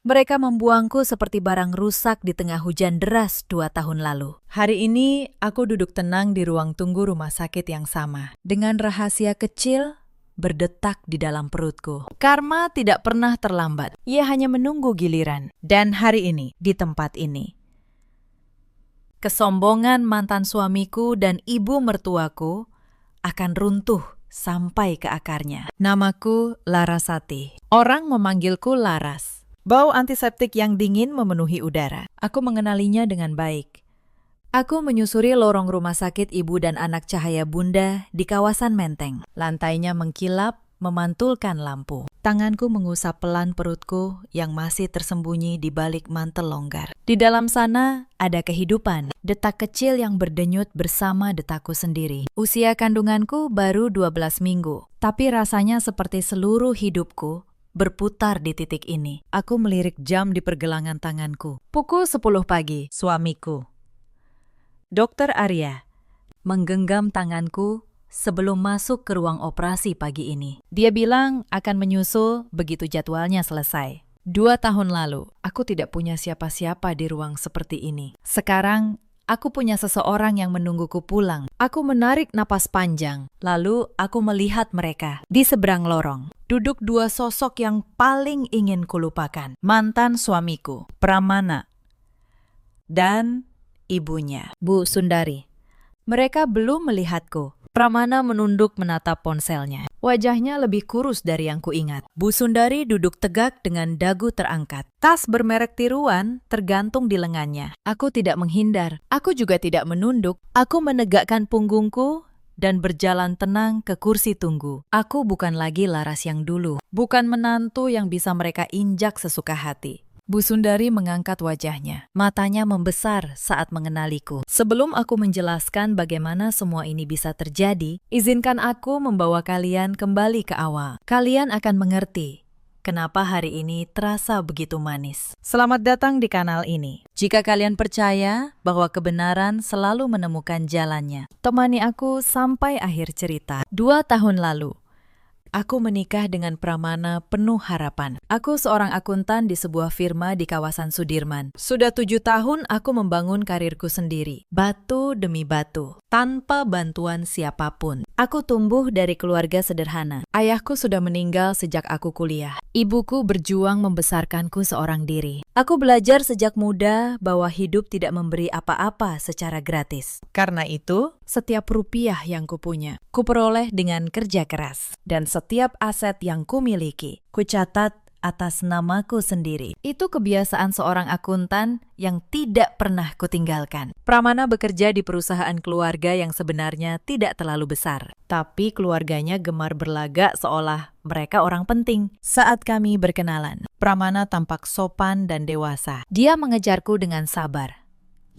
Mereka membuangku seperti barang rusak di tengah hujan deras 2 tahun lalu. Hari ini aku duduk tenang di ruang tunggu rumah sakit yang sama. Dengan rahasia kecil berdetak di dalam perutku. Karma tidak pernah terlambat. Ia hanya menunggu giliran. Dan hari ini, di tempat ini, Kesombongan mantan suamiku dan ibu mertuaku akan runtuh sampai ke akarnya. namaku Larasati. Orang memanggilku Laras. Bau antiseptik yang dingin memenuhi udara. Aku mengenalinya dengan baik. Aku menyusuri lorong rumah sakit ibu dan anak cahaya bunda di kawasan Menteng. Lantainya mengkilap, memantulkan lampu. Tanganku mengusap pelan perutku yang masih tersembunyi di balik mantel longgar. Di dalam sana ada kehidupan, detak kecil yang berdenyut bersama detakku sendiri. Usia kandunganku baru 12 minggu, tapi rasanya seperti seluruh hidupku berputar di titik ini. Aku melirik jam di pergelangan tanganku. Pukul 10 pagi, Suamiku, Dokter Arya, menggenggam tanganku sebelum masuk ke ruang operasi pagi ini. Dia bilang akan menyusul begitu jadwalnya selesai. 2 tahun lalu, aku tidak punya siapa-siapa di ruang seperti ini. Sekarang, aku punya seseorang yang menungguku pulang. Aku menarik napas panjang. Lalu aku melihat mereka di seberang lorong. Duduk 2 sosok yang paling ingin kulupakan. Mantan suamiku, Pramana, dan ibunya, Bu Sundari. Mereka belum melihatku. Pramana menunduk menatap ponselnya. Wajahnya lebih kurus dari yang kuingat. Bu Sundari duduk tegak dengan dagu terangkat. Tas bermerek tiruan tergantung di lengannya. Aku tidak menghindar. Aku juga tidak menunduk. Aku menegakkan punggungku dan berjalan tenang ke kursi tunggu. Aku bukan lagi Laras yang dulu. Bukan menantu yang bisa mereka injak sesuka hati. Bu Sundari mengangkat wajahnya. Matanya membesar saat mengenaliku. Sebelum aku menjelaskan bagaimana semua ini bisa terjadi, izinkan aku membawa kalian kembali ke awal. Kalian akan mengerti kenapa hari ini terasa begitu manis. Selamat datang di kanal ini. Jika kalian percaya bahwa kebenaran selalu menemukan jalannya, temani aku sampai akhir cerita. 2 tahun lalu, aku menikah dengan Pramana penuh harapan. Aku seorang akuntan di sebuah firma di kawasan Sudirman. Sudah 7 tahun aku membangun karirku sendiri, batu demi batu, tanpa bantuan siapapun. Aku tumbuh dari keluarga sederhana. Ayahku sudah meninggal sejak aku kuliah. Ibuku berjuang membesarkanku seorang diri. Aku belajar sejak muda bahwa hidup tidak memberi apa-apa secara gratis. Karena itu, Setiap rupiah yang kupunya, kuperoleh dengan kerja keras. Dan setiap aset yang kumiliki, kucatat atas namaku sendiri. Itu kebiasaan seorang akuntan yang tidak pernah kutinggalkan. Pramana bekerja di perusahaan keluarga yang sebenarnya tidak terlalu besar. Tapi keluarganya gemar berlagak seolah mereka orang penting. Saat kami berkenalan, Pramana tampak sopan dan dewasa. Dia mengejarku dengan sabar.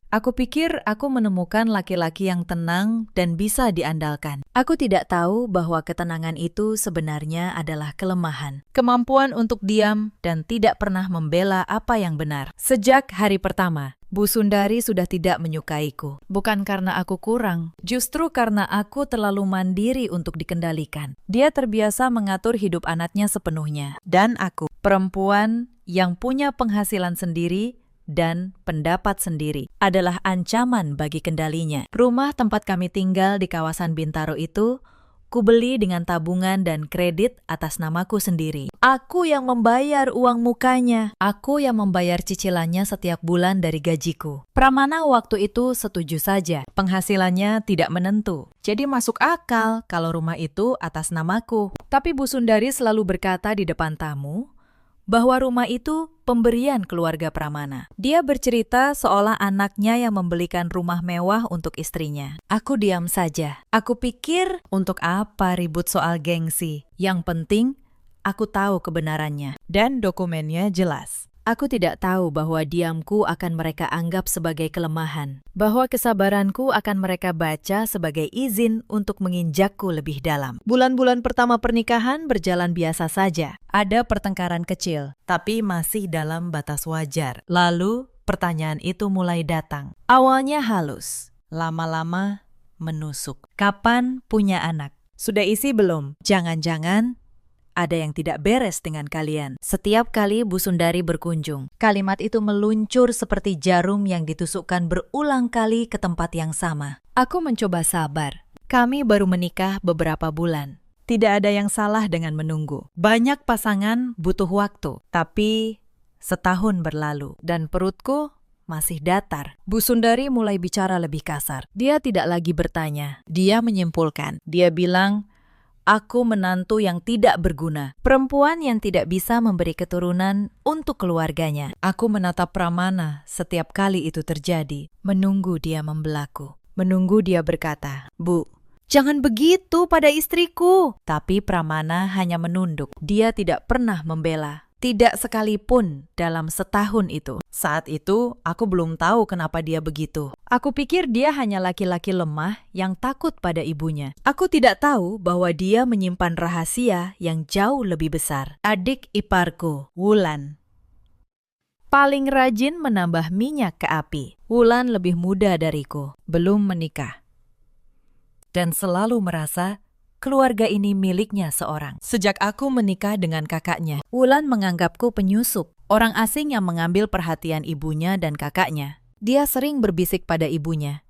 Aku pikir aku menemukan laki-laki yang tenang dan bisa diandalkan. Aku tidak tahu bahwa ketenangan itu sebenarnya adalah kelemahan. Kemampuan untuk diam dan tidak pernah membela apa yang benar. Sejak hari pertama, Bu Sundari sudah tidak menyukaiku. Bukan karena aku kurang, justru karena aku terlalu mandiri untuk dikendalikan. Dia terbiasa mengatur hidup anaknya sepenuhnya. Dan aku, perempuan yang punya penghasilan sendiri dan pendapat sendiri, adalah ancaman bagi kendalinya. Rumah tempat kami tinggal di kawasan Bintaro itu, kubeli dengan tabungan dan kredit atas namaku sendiri. Aku yang membayar uang mukanya. Aku yang membayar cicilannya setiap bulan dari gajiku. Pramana waktu itu setuju saja. Penghasilannya tidak menentu. Jadi masuk akal kalau rumah itu atas namaku. Tapi Bu Sundari selalu berkata di depan tamu, bahwa rumah itu pemberian keluarga Pramana. Dia bercerita seolah anaknya yang membelikan rumah mewah untuk istrinya. Aku diam saja. Aku pikir untuk apa ribut soal gengsi. Yang penting, aku tahu kebenarannya. dan dokumennya jelas. Aku tidak tahu bahwa diamku akan mereka anggap sebagai kelemahan, bahwa kesabaranku akan mereka baca sebagai izin untuk menginjakku lebih dalam. Bulan-bulan pertama pernikahan berjalan biasa saja. Ada pertengkaran kecil, tapi masih dalam batas wajar. Lalu, pertanyaan itu mulai datang. Awalnya halus, lama-lama menusuk. Kapan punya anak? Sudah isi belum? Jangan-jangan ada yang tidak beres dengan kalian. Setiap kali Bu Sundari berkunjung, kalimat itu meluncur seperti jarum yang ditusukkan berulang kali ke tempat yang sama. Aku mencoba sabar. Kami baru menikah beberapa bulan. Tidak ada yang salah dengan menunggu. Banyak pasangan butuh waktu, tapi setahun berlalu dan perutku masih datar. Bu Sundari mulai bicara lebih kasar. Dia tidak lagi bertanya. Dia menyimpulkan. Dia bilang, aku menantu yang tidak berguna. Perempuan yang tidak bisa memberi keturunan untuk keluarganya. Aku menatap Pramana setiap kali itu terjadi. Menunggu dia membelaku. Menunggu dia berkata, Bu, jangan begitu pada istriku. Tapi Pramana hanya menunduk. Dia tidak pernah membela. Tidak sekalipun dalam setahun itu. Saat itu, aku belum tahu kenapa dia begitu. Aku pikir dia hanya laki-laki lemah yang takut pada ibunya. Aku tidak tahu bahwa dia menyimpan rahasia yang jauh lebih besar. Adik iparku, Wulan, paling rajin menambah minyak ke api. Wulan lebih muda dariku, belum menikah. Dan selalu merasa keluarga ini miliknya seorang. Sejak aku menikah dengan kakaknya, Wulan menganggapku penyusup, orang asing yang mengambil perhatian ibunya dan kakaknya. Dia sering berbisik pada ibunya.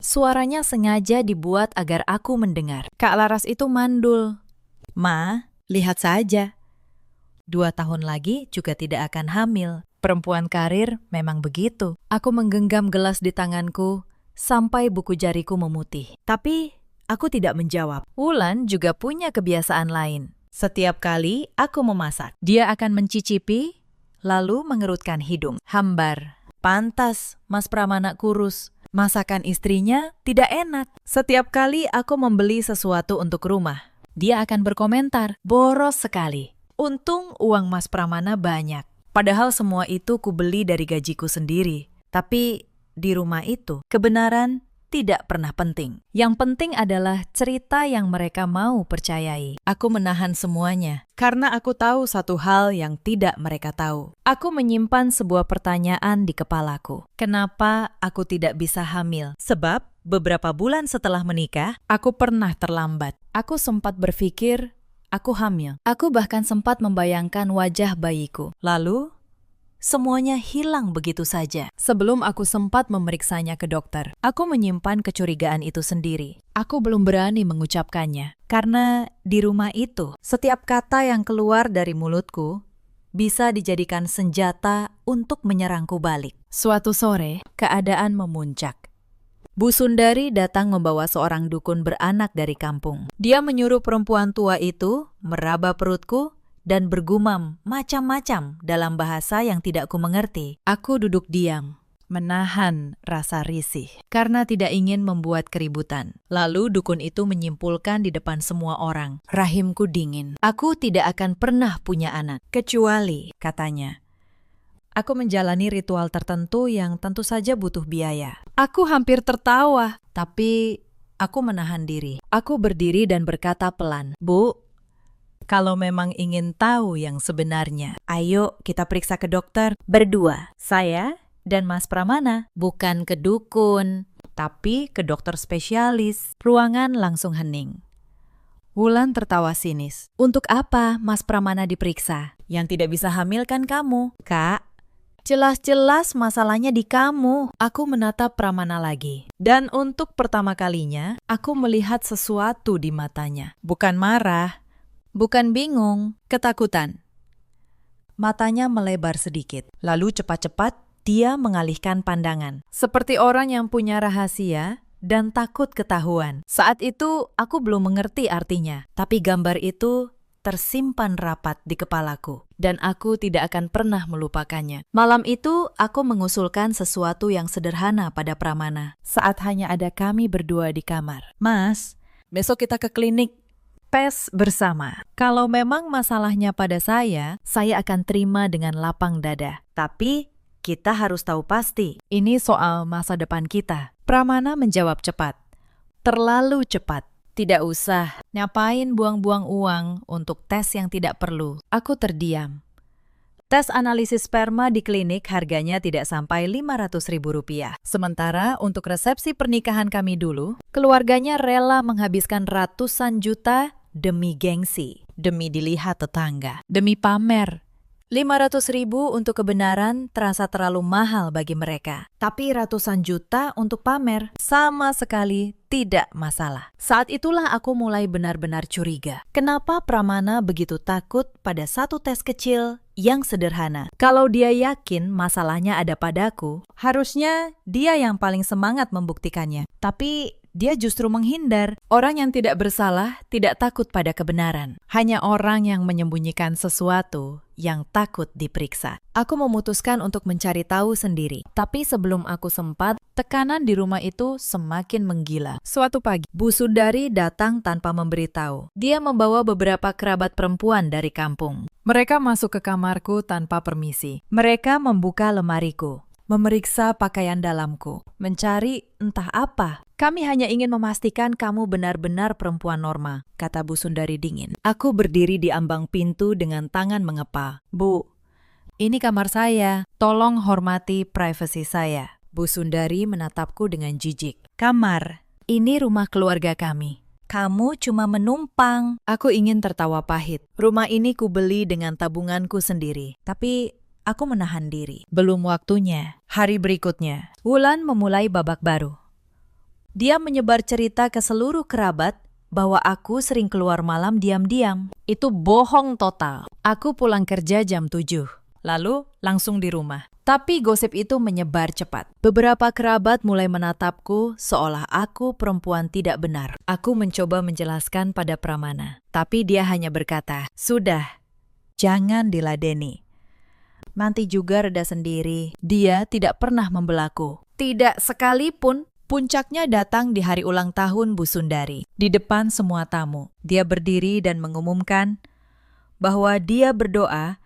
Suaranya sengaja dibuat agar aku mendengar. Kak Laras itu mandul. Ma, lihat saja. 2 tahun lagi juga tidak akan hamil. Perempuan karir memang begitu. Aku menggenggam gelas di tanganku sampai buku jariku memutih. Tapi aku tidak menjawab. Wulan juga punya kebiasaan lain. Setiap kali aku memasak, dia akan mencicipi, lalu mengerutkan hidung. Hambar. Pantas, Mas Pramana kurus. Masakan istrinya tidak enak. Setiap kali aku membeli sesuatu untuk rumah, dia akan berkomentar, boros sekali. Untung uang Mas Pramana banyak. Padahal semua itu kubeli dari gajiku sendiri. Tapi di rumah itu, kebenaran tidak pernah penting. Yang penting adalah cerita yang mereka mau percayai. Aku menahan semuanya, karena aku tahu satu hal yang tidak mereka tahu. Aku menyimpan sebuah pertanyaan di kepalaku. Kenapa aku tidak bisa hamil? Sebab beberapa bulan setelah menikah, aku pernah terlambat. Aku sempat berpikir, aku hamil. Aku bahkan sempat membayangkan wajah bayiku. Lalu, semuanya hilang begitu saja. Sebelum aku sempat memeriksanya ke dokter, aku menyimpan kecurigaan itu sendiri. Aku belum berani mengucapkannya. Karena di rumah itu, setiap kata yang keluar dari mulutku bisa dijadikan senjata untuk menyerangku balik. Suatu sore, keadaan memuncak. Bu Sundari datang membawa seorang dukun beranak dari kampung. Dia menyuruh perempuan tua itu meraba perutku dan bergumam macam-macam dalam bahasa yang tidak kumengerti. Aku duduk diam, menahan rasa risih, karena tidak ingin membuat keributan. Lalu dukun itu menyimpulkan di depan semua orang, rahimku dingin. Aku tidak akan pernah punya anak, kecuali, katanya, aku menjalani ritual tertentu yang tentu saja butuh biaya. Aku hampir tertawa, tapi aku menahan diri. Aku berdiri dan berkata pelan, Bu, kalau memang ingin tahu yang sebenarnya, ayo kita periksa ke dokter. Berdua, saya dan Mas Pramana. Bukan ke dukun, tapi ke dokter spesialis. Ruangan langsung hening. Wulan tertawa sinis. Untuk apa Mas Pramana diperiksa? Yang tidak bisa hamil kan kamu, Kak. Jelas-jelas masalahnya di kamu. Aku menatap Pramana lagi. Dan untuk pertama kalinya, aku melihat sesuatu di matanya. Bukan marah. Bukan bingung, ketakutan. Matanya melebar sedikit, lalu cepat-cepat dia mengalihkan pandangan. Seperti orang yang punya rahasia dan takut ketahuan. Saat itu aku belum mengerti artinya, tapi gambar itu tersimpan rapat di kepalaku. Dan aku tidak akan pernah melupakannya. Malam itu aku mengusulkan sesuatu yang sederhana pada Pramana. Saat hanya ada kami berdua di kamar. Mas, besok kita ke klinik. Tes bersama. Kalau memang masalahnya pada saya akan terima dengan lapang dada. Tapi kita harus tahu pasti, ini soal masa depan kita. Pramana menjawab cepat. Terlalu cepat. Tidak usah. Ngapain buang-buang uang untuk tes yang tidak perlu? Aku terdiam. Tes analisis sperma di klinik harganya tidak sampai Rp500.000. Sementara untuk resepsi pernikahan kami dulu, keluarganya rela menghabiskan ratusan juta demi gengsi. demi dilihat tetangga, demi pamer. 500.000 untuk kebenaran terasa terlalu mahal bagi mereka. Tapi ratusan juta untuk pamer sama sekali tidak masalah. Saat itulah aku mulai benar-benar curiga. Kenapa Pramana begitu takut pada satu tes kecil yang sederhana? Kalau dia yakin masalahnya ada padaku, harusnya dia yang paling semangat membuktikannya. Tapi dia justru menghindar. Orang yang tidak bersalah tidak takut pada kebenaran. Hanya orang yang menyembunyikan sesuatu yang takut diperiksa. Aku memutuskan untuk mencari tahu sendiri. Tapi sebelum aku sempat, tekanan di rumah itu semakin menggila. Suatu pagi, Bu Sundari datang tanpa memberitahu. Dia membawa beberapa kerabat perempuan dari kampung. Mereka masuk ke kamarku tanpa permisi. Mereka membuka lemariku, memeriksa pakaian dalamku, mencari entah apa. Kami hanya ingin memastikan kamu benar-benar perempuan norma, kata Bu Sundari dingin. Aku berdiri di ambang pintu dengan tangan mengepal. Bu, ini kamar saya. Tolong hormati privasi saya. Bu Sundari menatapku dengan jijik. Kamar, ini rumah keluarga kami. Kamu cuma menumpang. Aku ingin tertawa pahit. Rumah ini kubeli dengan tabunganku sendiri. Tapi aku menahan diri. Belum waktunya. Hari berikutnya, Wulan memulai babak baru. Dia menyebar cerita ke seluruh kerabat bahwa aku sering keluar malam diam-diam. Itu bohong total. Aku pulang kerja jam 7, lalu langsung di rumah. Tapi gosip itu menyebar cepat. Beberapa kerabat mulai menatapku seolah aku perempuan tidak benar. Aku mencoba menjelaskan pada Pramana, tapi dia hanya berkata, "Sudah, jangan diladeni. Nanti juga reda sendiri." Dia tidak pernah membelaku. Tidak sekalipun. Puncaknya datang di hari ulang tahun Bu Sundari. Di depan semua tamu, dia berdiri dan mengumumkan bahwa dia berdoa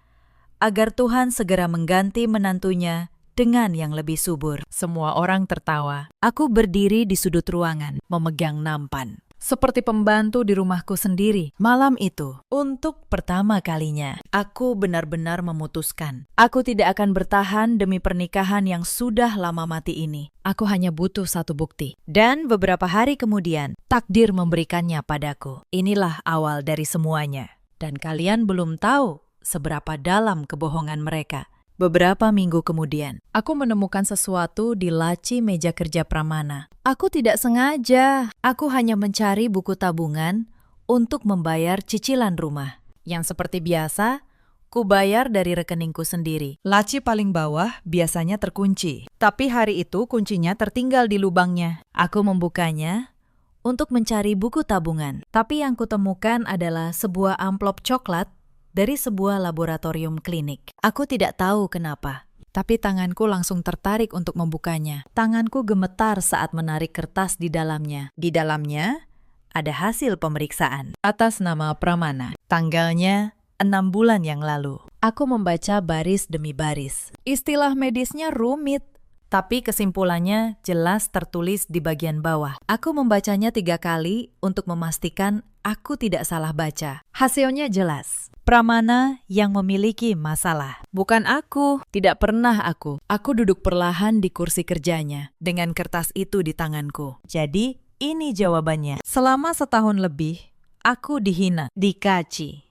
agar Tuhan segera mengganti menantunya dengan yang lebih subur. Semua orang tertawa. Aku berdiri di sudut ruangan, memegang nampan. Seperti pembantu di rumahku sendiri. Malam itu, untuk pertama kalinya, aku benar-benar memutuskan. Aku tidak akan bertahan demi pernikahan yang sudah lama mati ini. Aku hanya butuh satu bukti. Dan beberapa hari kemudian, takdir memberikannya padaku. Inilah awal dari semuanya. Dan kalian belum tahu seberapa dalam kebohongan mereka. Beberapa minggu kemudian, aku menemukan sesuatu di laci meja kerja Pramana. Aku tidak sengaja. Aku hanya mencari buku tabungan untuk membayar cicilan rumah. Yang seperti biasa, ku bayar dari rekeningku sendiri. Laci paling bawah biasanya terkunci. Tapi hari itu kuncinya tertinggal di lubangnya. Aku membukanya untuk mencari buku tabungan. Tapi yang kutemukan adalah sebuah amplop coklat dari sebuah laboratorium klinik. Aku tidak tahu kenapa, tapi tanganku langsung tertarik untuk membukanya. Tanganku gemetar saat menarik kertas di dalamnya. Di dalamnya ada hasil pemeriksaan atas nama Pramana. Tanggalnya 6 bulan yang lalu. Aku membaca baris demi baris. Istilah medisnya rumit, tapi kesimpulannya jelas tertulis di bagian bawah. Aku membacanya 3 kali untuk memastikan aku tidak salah baca. Hasilnya jelas. Pramana yang memiliki masalah. Bukan aku, tidak pernah aku. Aku duduk perlahan di kursi kerjanya dengan kertas itu di tanganku. Jadi, ini jawabannya. Selama setahun lebih, aku dihina, dikaci.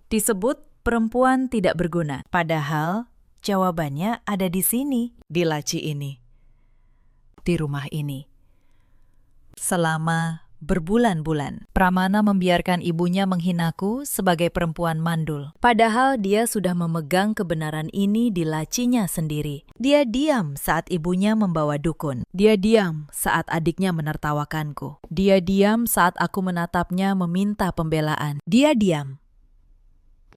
Disebut perempuan tidak berguna. Padahal, jawabannya ada di sini, di laci ini, di rumah ini. Selama berbulan-bulan, Pramana membiarkan ibunya menghinaku sebagai perempuan mandul. Padahal dia sudah memegang kebenaran ini di lacinya sendiri. Dia diam saat ibunya membawa dukun. Dia diam saat adiknya menertawakanku. Dia diam saat aku menatapnya meminta pembelaan. Dia diam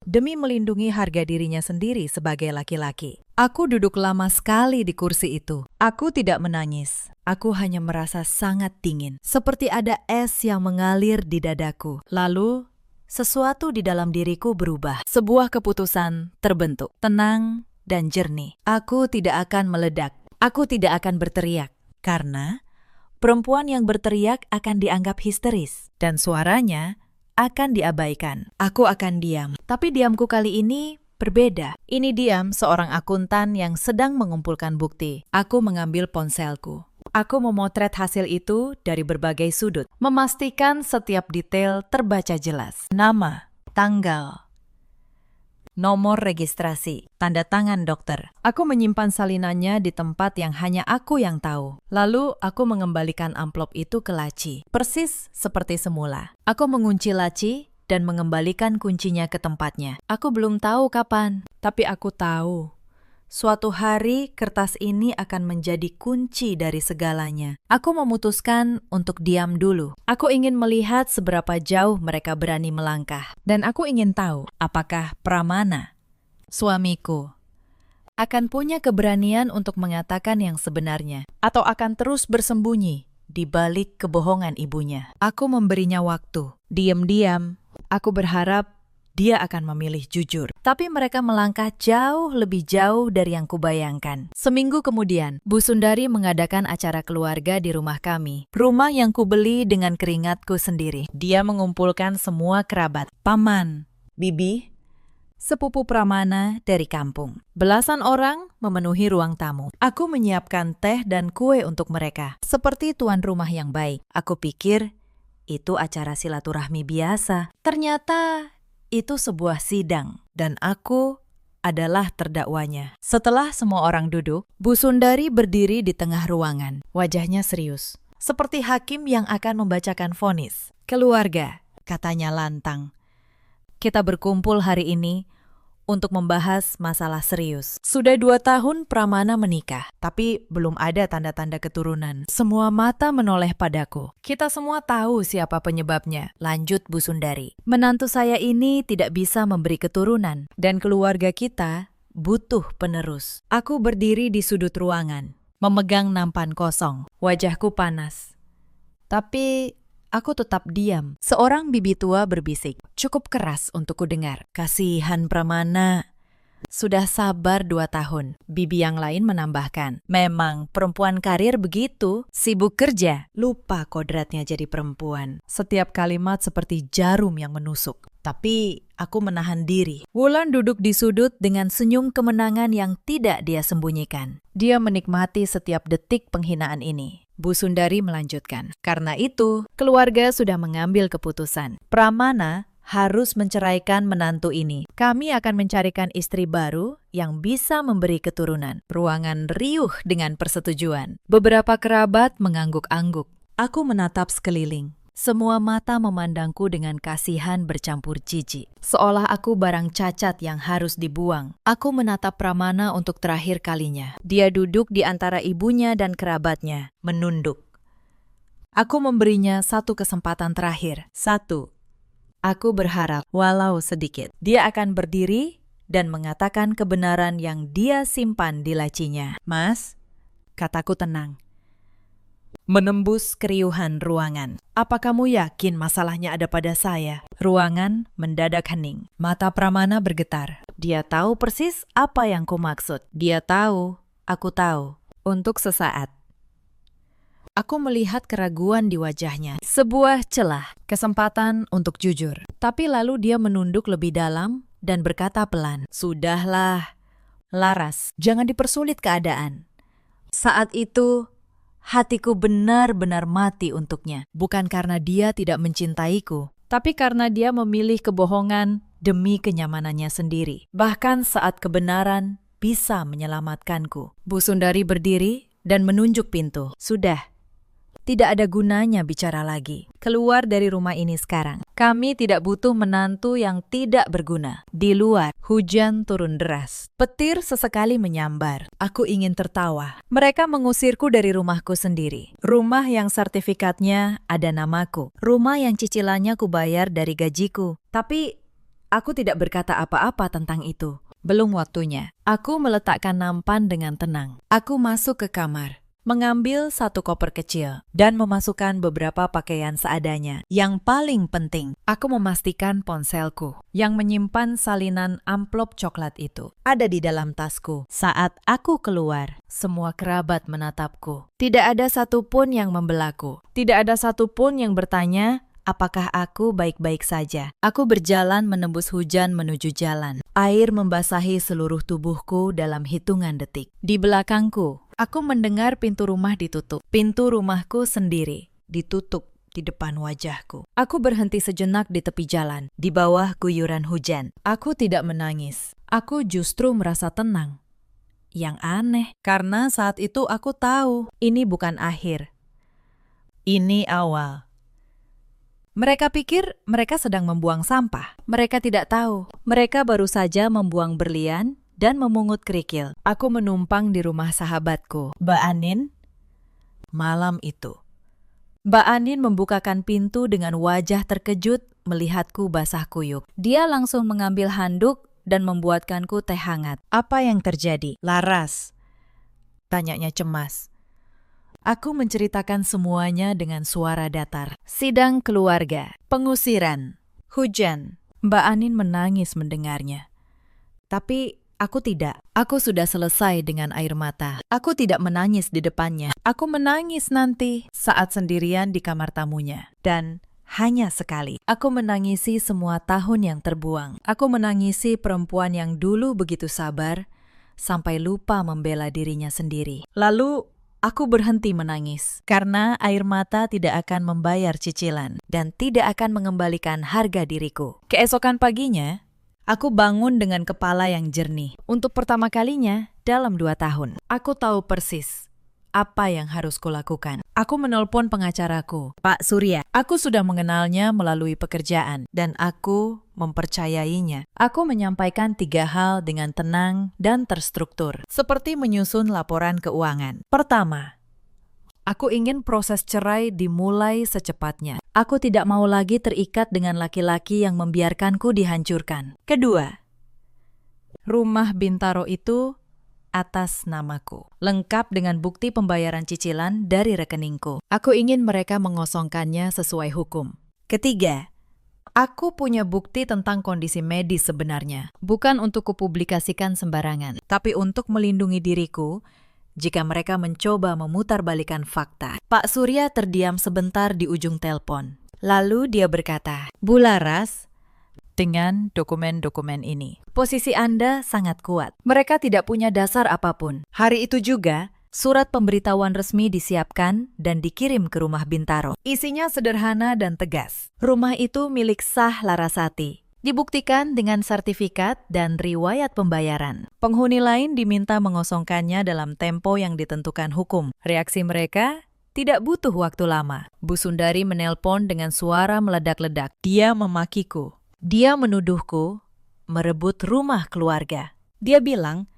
demi melindungi harga dirinya sendiri sebagai laki-laki. Aku duduk lama sekali di kursi itu. Aku tidak menangis. Aku hanya merasa sangat dingin, seperti ada es yang mengalir di dadaku. Lalu, sesuatu di dalam diriku berubah. Sebuah keputusan terbentuk, tenang dan jernih. Aku tidak akan meledak. Aku tidak akan berteriak. Karena perempuan yang berteriak akan dianggap histeris. Dan suaranya akan diabaikan. Aku akan diam. Tapi diamku kali ini berbeda. Ini diam seorang akuntan yang sedang mengumpulkan bukti. Aku mengambil ponselku. Aku memotret hasil itu dari berbagai sudut, memastikan setiap detail terbaca jelas. Nama, tanggal, nomor registrasi, tanda tangan dokter. Aku menyimpan salinannya di tempat yang hanya aku yang tahu. Lalu aku mengembalikan amplop itu ke laci, persis seperti semula. Aku mengunci laci dan mengembalikan kuncinya ke tempatnya. Aku belum tahu kapan, tapi aku tahu. Suatu hari kertas ini akan menjadi kunci dari segalanya. Aku memutuskan untuk diam dulu. Aku ingin melihat seberapa jauh mereka berani melangkah. Dan aku ingin tahu apakah Pramana, suamiku, akan punya keberanian untuk mengatakan yang sebenarnya. Atau akan terus bersembunyi di balik kebohongan ibunya. Aku memberinya waktu. Diam-diam, aku berharap dia akan memilih jujur. Tapi mereka melangkah jauh lebih jauh dari yang kubayangkan. Seminggu kemudian, Bu Sundari mengadakan acara keluarga di rumah kami. Rumah yang kubeli dengan keringatku sendiri. Dia mengumpulkan semua kerabat. Paman, bibi, sepupu Pramana dari kampung. Belasan orang memenuhi ruang tamu. Aku menyiapkan teh dan kue untuk mereka. Seperti tuan rumah yang baik. Aku pikir itu acara silaturahmi biasa. Ternyata itu sebuah sidang, dan aku adalah terdakwanya. Setelah semua orang duduk, Bu Sundari berdiri di tengah ruangan. Wajahnya serius, seperti hakim yang akan membacakan vonis. Keluarga, katanya lantang. Kita berkumpul hari ini untuk membahas masalah serius. Sudah 2 tahun Pramana menikah, tapi belum ada tanda-tanda keturunan. Semua mata menoleh padaku. Kita semua tahu siapa penyebabnya, lanjut Bu Sundari. Menantu saya ini tidak bisa memberi keturunan, dan keluarga kita butuh penerus. Aku berdiri di sudut ruangan, memegang nampan kosong. Wajahku panas. Tapi aku tetap diam. Seorang bibi tua berbisik, cukup keras untuk kudengar. Kasihan Pramana. Sudah sabar 2 tahun. Bibi yang lain menambahkan, memang perempuan karir begitu, sibuk kerja, lupa kodratnya jadi perempuan. Setiap kalimat seperti jarum yang menusuk. Tapi aku menahan diri. Wulan duduk di sudut dengan senyum kemenangan yang tidak dia sembunyikan. Dia menikmati setiap detik penghinaan ini. Bu Sundari melanjutkan, karena itu keluarga sudah mengambil keputusan. Pramana harus menceraikan menantu ini. Kami akan mencarikan istri baru yang bisa memberi keturunan. Ruangan riuh dengan persetujuan. Beberapa kerabat mengangguk-angguk. Aku menatap sekeliling. Semua mata memandangku dengan kasihan bercampur jijik. Seolah aku barang cacat yang harus dibuang. Aku menatap Pramana untuk terakhir kalinya. Dia duduk di antara ibunya dan kerabatnya, menunduk. Aku memberinya satu kesempatan terakhir. 1. Aku berharap, walau sedikit, dia akan berdiri dan mengatakan kebenaran yang dia simpan di lacinya. Mas, kataku tenang. Menembus keriuhan ruangan. Apa kamu yakin masalahnya ada pada saya? Ruangan mendadak hening. Mata Pramana bergetar. Dia tahu persis apa yang kumaksud. Dia tahu, aku tahu. Untuk sesaat. Aku melihat keraguan di wajahnya. Sebuah celah, kesempatan untuk jujur. Tapi lalu dia menunduk lebih dalam dan berkata pelan, "Sudahlah, Laras, jangan dipersulit keadaan." Saat itu, hatiku benar-benar mati untuknya. Bukan karena dia tidak mencintaiku, tapi karena dia memilih kebohongan demi kenyamanannya sendiri. Bahkan saat kebenaran bisa menyelamatkanku. Bu Sundari berdiri dan menunjuk pintu. Sudah, tidak ada gunanya bicara lagi. Keluar dari rumah ini sekarang. Kami tidak butuh menantu yang tidak berguna. Di luar, hujan turun deras. Petir sesekali menyambar. Aku ingin tertawa. Mereka mengusirku dari rumahku sendiri. Rumah yang sertifikatnya ada namaku. Rumah yang cicilannya kubayar dari gajiku. Tapi aku tidak berkata apa-apa tentang itu. Belum waktunya. Aku meletakkan nampan dengan tenang. Aku masuk ke kamar, mengambil satu koper kecil, dan memasukkan beberapa pakaian seadanya. Yang paling penting, aku memastikan ponselku, yang menyimpan salinan amplop coklat itu, ada di dalam tasku. Saat aku keluar, semua kerabat menatapku. Tidak ada satupun yang membelaku. Tidak ada satupun yang bertanya, apakah aku baik-baik saja? Aku berjalan menembus hujan menuju jalan. Air membasahi seluruh tubuhku dalam hitungan detik. Di belakangku, Aku mendengar pintu rumah ditutup. Pintu rumahku sendiri ditutup di depan wajahku. Aku berhenti sejenak di tepi jalan, di bawah guyuran hujan. Aku tidak menangis. Aku justru merasa tenang. Yang aneh, karena saat itu aku tahu ini bukan akhir. Ini awal. Mereka pikir mereka sedang membuang sampah. Mereka tidak tahu. Mereka baru saja membuang berlian dan memungut kerikil. Aku menumpang di rumah sahabatku, Mbak Anin. Malam itu, Mbak Anin membukakan pintu dengan wajah terkejut melihatku basah kuyup. Dia langsung mengambil handuk dan membuatkanku teh hangat. Apa yang terjadi, Laras? Tanyanya cemas. Aku menceritakan semuanya dengan suara datar. Sidang keluarga, pengusiran, hujan. Mbak Anin menangis mendengarnya. Tapi aku tidak. Aku sudah selesai dengan air mata. Aku tidak menangis di depannya. Aku menangis nanti saat sendirian di kamar tamunya. Dan hanya sekali. Aku menangisi semua tahun yang terbuang. Aku menangisi perempuan yang dulu begitu sabar sampai lupa membela dirinya sendiri. Lalu aku berhenti menangis karena air mata tidak akan membayar cicilan dan tidak akan mengembalikan harga diriku. Keesokan paginya, aku bangun dengan kepala yang jernih. Untuk pertama kalinya dalam 2 tahun, aku tahu persis apa yang harus kulakukan. Aku menelpon pengacaraku, Pak Surya. Aku sudah mengenalnya melalui pekerjaan dan aku mempercayainya. Aku menyampaikan 3 hal dengan tenang dan terstruktur, seperti menyusun laporan keuangan. Pertama, aku ingin proses cerai dimulai secepatnya. Aku tidak mau lagi terikat dengan laki-laki yang membiarkanku dihancurkan. Kedua, rumah Bintaro itu atas namaku, lengkap dengan bukti pembayaran cicilan dari rekeningku. Aku ingin mereka mengosongkannya sesuai hukum. Ketiga, aku punya bukti tentang kondisi medis sebenarnya, bukan untuk kupublikasikan sembarangan, tapi untuk melindungi diriku jika mereka mencoba memutarbalikkan fakta. Pak Surya terdiam sebentar di ujung telepon. Lalu dia berkata, Bu Laras, dengan dokumen-dokumen ini, posisi Anda sangat kuat. Mereka tidak punya dasar apapun. Hari itu juga, surat pemberitahuan resmi disiapkan dan dikirim ke rumah Bintaro. Isinya sederhana dan tegas. Rumah itu milik sah Larasati. Dibuktikan dengan sertifikat dan riwayat pembayaran. Penghuni lain diminta mengosongkannya dalam tempo yang ditentukan hukum. Reaksi mereka tidak butuh waktu lama. Bu Sundari menelpon dengan suara meledak-ledak. Dia memakiku. Dia menuduhku merebut rumah keluarga. Dia bilang,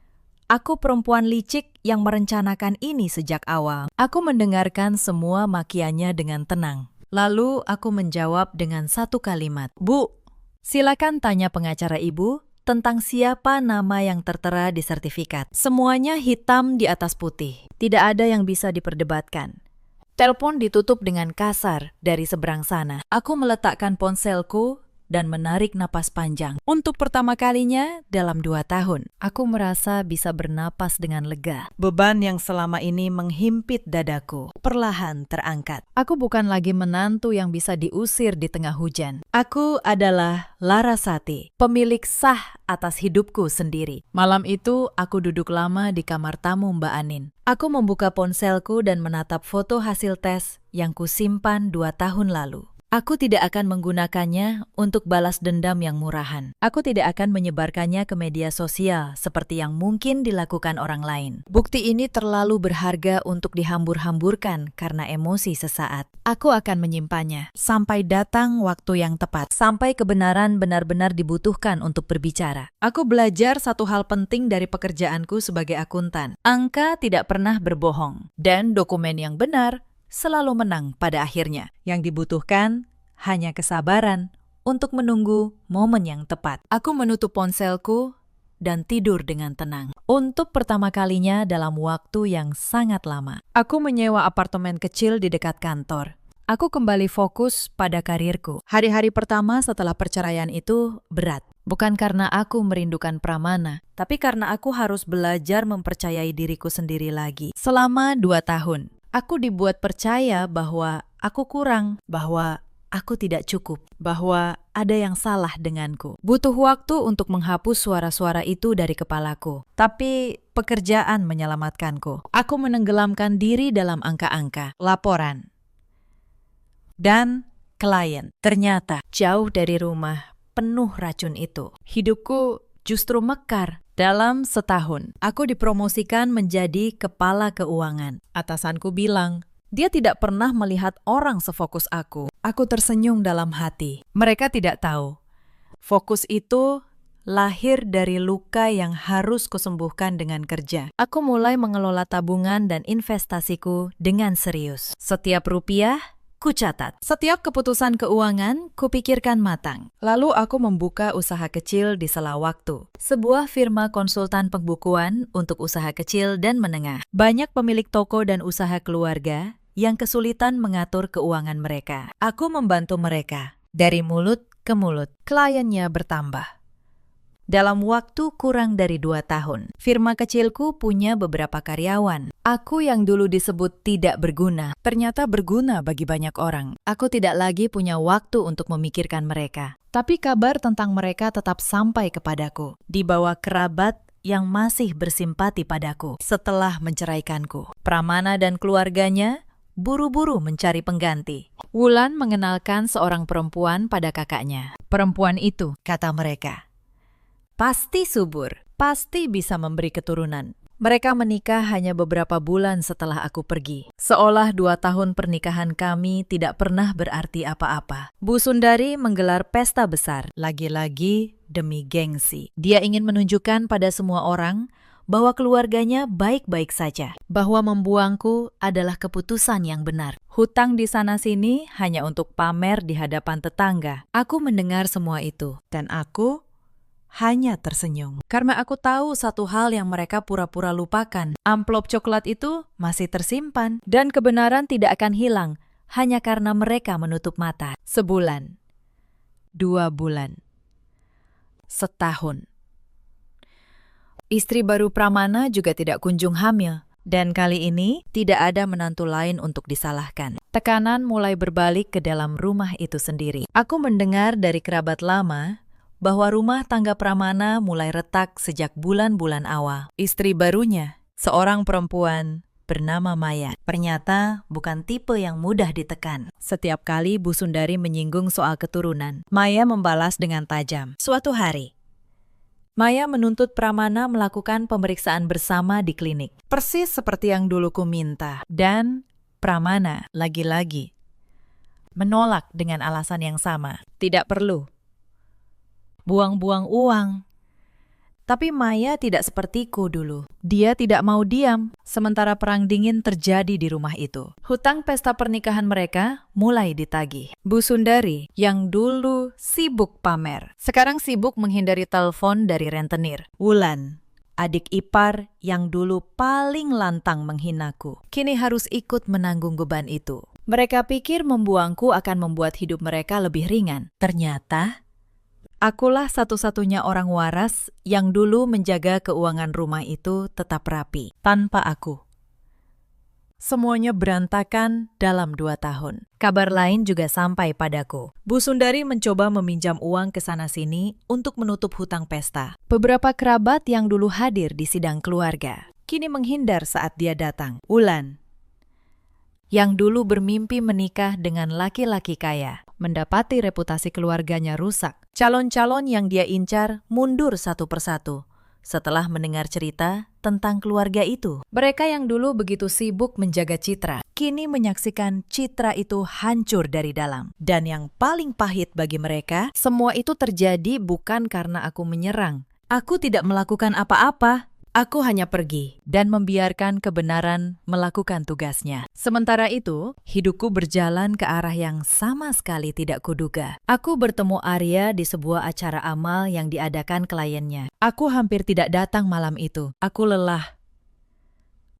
aku perempuan licik yang merencanakan ini sejak awal. Aku mendengarkan semua makiannya dengan tenang. Lalu aku menjawab dengan satu kalimat. Bu, silakan tanya pengacara ibu tentang siapa nama yang tertera di sertifikat. Semuanya hitam di atas putih. Tidak ada yang bisa diperdebatkan. Telepon ditutup dengan kasar dari seberang sana. Aku meletakkan ponselku dan menarik napas panjang. Untuk pertama kalinya dalam 2 tahun, aku merasa bisa bernapas dengan lega. Beban yang selama ini menghimpit dadaku perlahan terangkat. Aku bukan lagi menantu yang bisa diusir di tengah hujan. Aku adalah Larasati, pemilik sah atas hidupku sendiri. Malam itu, aku duduk lama di kamar tamu Mbak Anin. Aku membuka ponselku dan menatap foto hasil tes yang kusimpan 2 tahun lalu. Aku tidak akan menggunakannya untuk balas dendam yang murahan. Aku tidak akan menyebarkannya ke media sosial seperti yang mungkin dilakukan orang lain. Bukti ini terlalu berharga untuk dihambur-hamburkan karena emosi sesaat. Aku akan menyimpannya sampai datang waktu yang tepat, sampai kebenaran benar-benar dibutuhkan untuk berbicara. Aku belajar satu hal penting dari pekerjaanku sebagai akuntan. Angka tidak pernah berbohong, dan dokumen yang benar selalu menang pada akhirnya. Yang dibutuhkan hanya kesabaran untuk menunggu momen yang tepat. Aku menutup ponselku dan tidur dengan tenang. Untuk pertama kalinya dalam waktu yang sangat lama, aku menyewa apartemen kecil di dekat kantor. Aku kembali fokus pada karirku. Hari-hari pertama setelah perceraian itu berat. Bukan karena aku merindukan Pramana, tapi karena aku harus belajar mempercayai diriku sendiri lagi. Selama 2 tahun, aku dibuat percaya bahwa aku kurang, bahwa aku tidak cukup, bahwa ada yang salah denganku. Butuh waktu untuk menghapus suara-suara itu dari kepalaku. Tapi pekerjaan menyelamatkanku. Aku menenggelamkan diri dalam angka-angka, laporan, dan klien. Ternyata jauh dari rumah, penuh racun itu. Hidupku justru mekar. Dalam setahun, aku dipromosikan menjadi kepala keuangan. Atasanku bilang, dia tidak pernah melihat orang sefokus aku. Aku tersenyum dalam hati. Mereka tidak tahu. Fokus itu lahir dari luka yang harus kusembuhkan dengan kerja. Aku mulai mengelola tabungan dan investasiku dengan serius. Setiap rupiah, kucatat. Setiap keputusan keuangan, kupikirkan matang. Lalu aku membuka usaha kecil di sela waktu. Sebuah firma konsultan pembukuan untuk usaha kecil dan menengah. Banyak pemilik toko dan usaha keluarga yang kesulitan mengatur keuangan mereka. Aku membantu mereka. Dari mulut ke mulut, kliennya bertambah. Dalam waktu kurang dari 2 tahun, firma kecilku punya beberapa karyawan. Aku yang dulu disebut tidak berguna, ternyata berguna bagi banyak orang. Aku tidak lagi punya waktu untuk memikirkan mereka. Tapi kabar tentang mereka tetap sampai kepadaku. Dibawa kerabat yang masih bersimpati padaku setelah menceraikanku. Pramana dan keluarganya buru-buru mencari pengganti. Wulan mengenalkan seorang perempuan pada kakaknya. Perempuan itu, kata mereka, pasti subur, pasti bisa memberi keturunan. Mereka menikah hanya beberapa bulan setelah aku pergi. Seolah 2 tahun pernikahan kami tidak pernah berarti apa-apa. Bu Sundari menggelar pesta besar, lagi-lagi demi gengsi. Dia ingin menunjukkan pada semua orang bahwa keluarganya baik-baik saja, bahwa membuangku adalah keputusan yang benar. Hutang di sana-sini hanya untuk pamer di hadapan tetangga. Aku mendengar semua itu, dan aku hanya tersenyum. Karena aku tahu satu hal yang mereka pura-pura lupakan. Amplop coklat itu masih tersimpan, dan kebenaran tidak akan hilang hanya karena mereka menutup mata. Sebulan, 2 bulan, setahun. Istri baru Pramana juga tidak kunjung hamil, dan kali ini tidak ada menantu lain untuk disalahkan. Tekanan mulai berbalik ke dalam rumah itu sendiri. Aku mendengar dari kerabat lama bahwa rumah tangga Pramana mulai retak sejak bulan-bulan awal. Istri barunya, seorang perempuan bernama Maya, ternyata bukan tipe yang mudah ditekan. Setiap kali Bu Sundari menyinggung soal keturunan, Maya membalas dengan tajam. Suatu hari, Maya menuntut Pramana melakukan pemeriksaan bersama di klinik. Persis seperti yang dulu ku minta. Dan Pramana lagi-lagi menolak dengan alasan yang sama. Tidak perlu. Buang-buang uang. Tapi Maya tidak sepertiku dulu. Dia tidak mau diam, sementara perang dingin terjadi di rumah itu. Hutang pesta pernikahan mereka mulai ditagih. Bu Sundari, yang dulu sibuk pamer, sekarang sibuk menghindari telepon dari rentenir. Wulan, adik ipar yang dulu paling lantang menghinaku, kini harus ikut menanggung beban itu. Mereka pikir membuangku akan membuat hidup mereka lebih ringan. Ternyata akulah satu-satunya orang waras yang dulu menjaga keuangan rumah itu tetap rapi. Tanpa aku, semuanya berantakan dalam 2 tahun. Kabar lain juga sampai padaku. Bu Sundari mencoba meminjam uang ke sana-sini untuk menutup hutang pesta. Beberapa kerabat yang dulu hadir di sidang keluarga kini menghindar saat dia datang. Wulan, yang dulu bermimpi menikah dengan laki-laki kaya, mendapati reputasi keluarganya rusak. Calon-calon yang dia incar mundur satu persatu setelah mendengar cerita tentang keluarga itu. Mereka yang dulu begitu sibuk menjaga citra, kini menyaksikan citra itu hancur dari dalam. Dan yang paling pahit bagi mereka, semua itu terjadi bukan karena aku menyerang. Aku tidak melakukan apa-apa. Aku hanya pergi dan membiarkan kebenaran melakukan tugasnya. Sementara itu, hidupku berjalan ke arah yang sama sekali tidak kuduga. Aku bertemu Arya di sebuah acara amal yang diadakan kliennya. Aku hampir tidak datang malam itu. Aku lelah.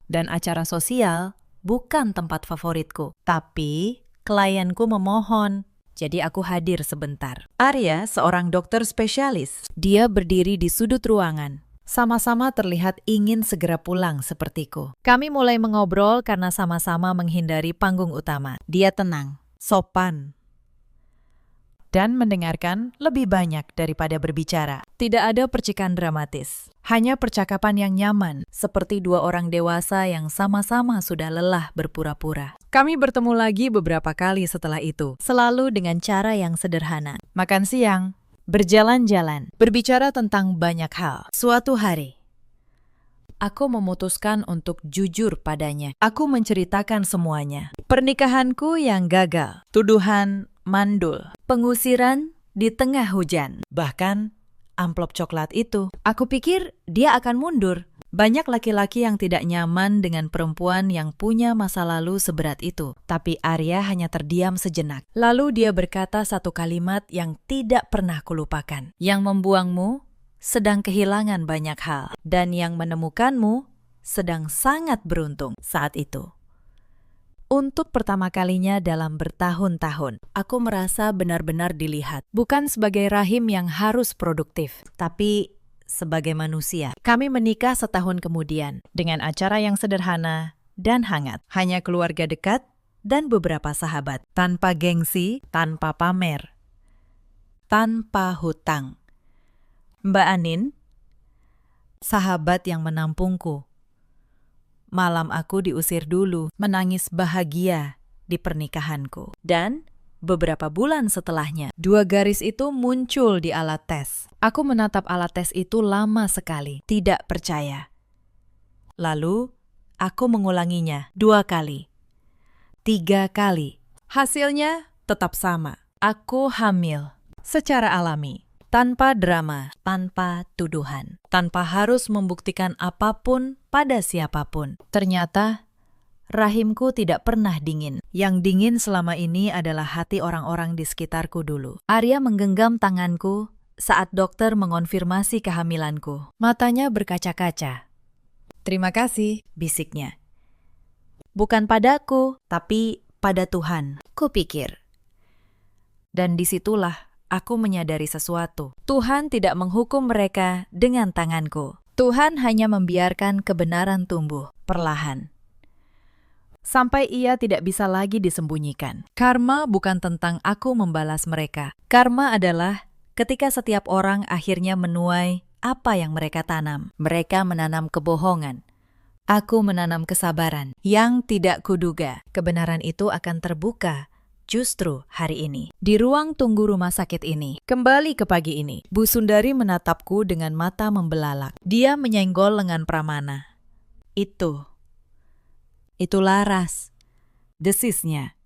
Dan acara sosial bukan tempat favoritku. Tapi klienku memohon. Jadi aku hadir sebentar. Arya seorang dokter spesialis. Dia berdiri di sudut ruangan. Sama-sama terlihat ingin segera pulang sepertiku. Kami mulai mengobrol karena sama-sama menghindari panggung utama. Dia tenang, sopan, dan mendengarkan lebih banyak daripada berbicara. Tidak ada percikan dramatis, hanya percakapan yang nyaman, seperti dua orang dewasa yang sama-sama sudah lelah berpura-pura. Kami bertemu lagi beberapa kali setelah itu, selalu dengan cara yang sederhana. Makan siang, berjalan-jalan, berbicara tentang banyak hal. Suatu hari, aku memutuskan untuk jujur padanya. Aku menceritakan semuanya. Pernikahanku yang gagal, tuduhan mandul, pengusiran di tengah hujan, bahkan amplop coklat itu. Aku pikir dia akan mundur. Banyak laki-laki yang tidak nyaman dengan perempuan yang punya masa lalu seberat itu. Tapi Arya hanya terdiam sejenak. Lalu dia berkata satu kalimat yang tidak pernah kulupakan. Yang membuangmu sedang kehilangan banyak hal. Dan yang menemukanmu sedang sangat beruntung saat itu. Untuk pertama kalinya dalam bertahun-tahun, aku merasa benar-benar dilihat. Bukan sebagai rahim yang harus produktif, tapi sebagai manusia. Kami menikah setahun kemudian, dengan acara yang sederhana dan hangat. Hanya keluarga dekat dan beberapa sahabat. Tanpa gengsi, tanpa pamer, tanpa hutang. Mbak Anin, sahabat yang menampungku. Malam aku diusir dulu, menangis bahagia di pernikahanku. Dan beberapa bulan setelahnya, 2 garis itu muncul di alat tes. Aku menatap alat tes itu lama sekali, tidak percaya. Lalu, aku mengulanginya 2 kali, 3 kali. Hasilnya tetap sama. Aku hamil secara alami. Tanpa drama, tanpa tuduhan, tanpa harus membuktikan apapun pada siapapun. Ternyata, rahimku tidak pernah dingin. Yang dingin selama ini adalah hati orang-orang di sekitarku dulu. Arya menggenggam tanganku saat dokter mengonfirmasi kehamilanku. Matanya berkaca-kaca. "Terima kasih," bisiknya. "Bukan padaku, tapi pada Tuhan," kupikir. Dan disitulah aku menyadari sesuatu. Tuhan tidak menghukum mereka dengan tanganku. Tuhan hanya membiarkan kebenaran tumbuh perlahan. Sampai ia tidak bisa lagi disembunyikan. Karma bukan tentang aku membalas mereka. Karma adalah ketika setiap orang akhirnya menuai apa yang mereka tanam. Mereka menanam kebohongan. Aku menanam kesabaran yang tidak kuduga. Kebenaran itu akan terbuka justru hari ini, di ruang tunggu rumah sakit ini. Kembali ke pagi ini, Bu Sundari menatapku dengan mata membelalak. Dia menyenggol lengan Pramana. Itu Laras, desisnya.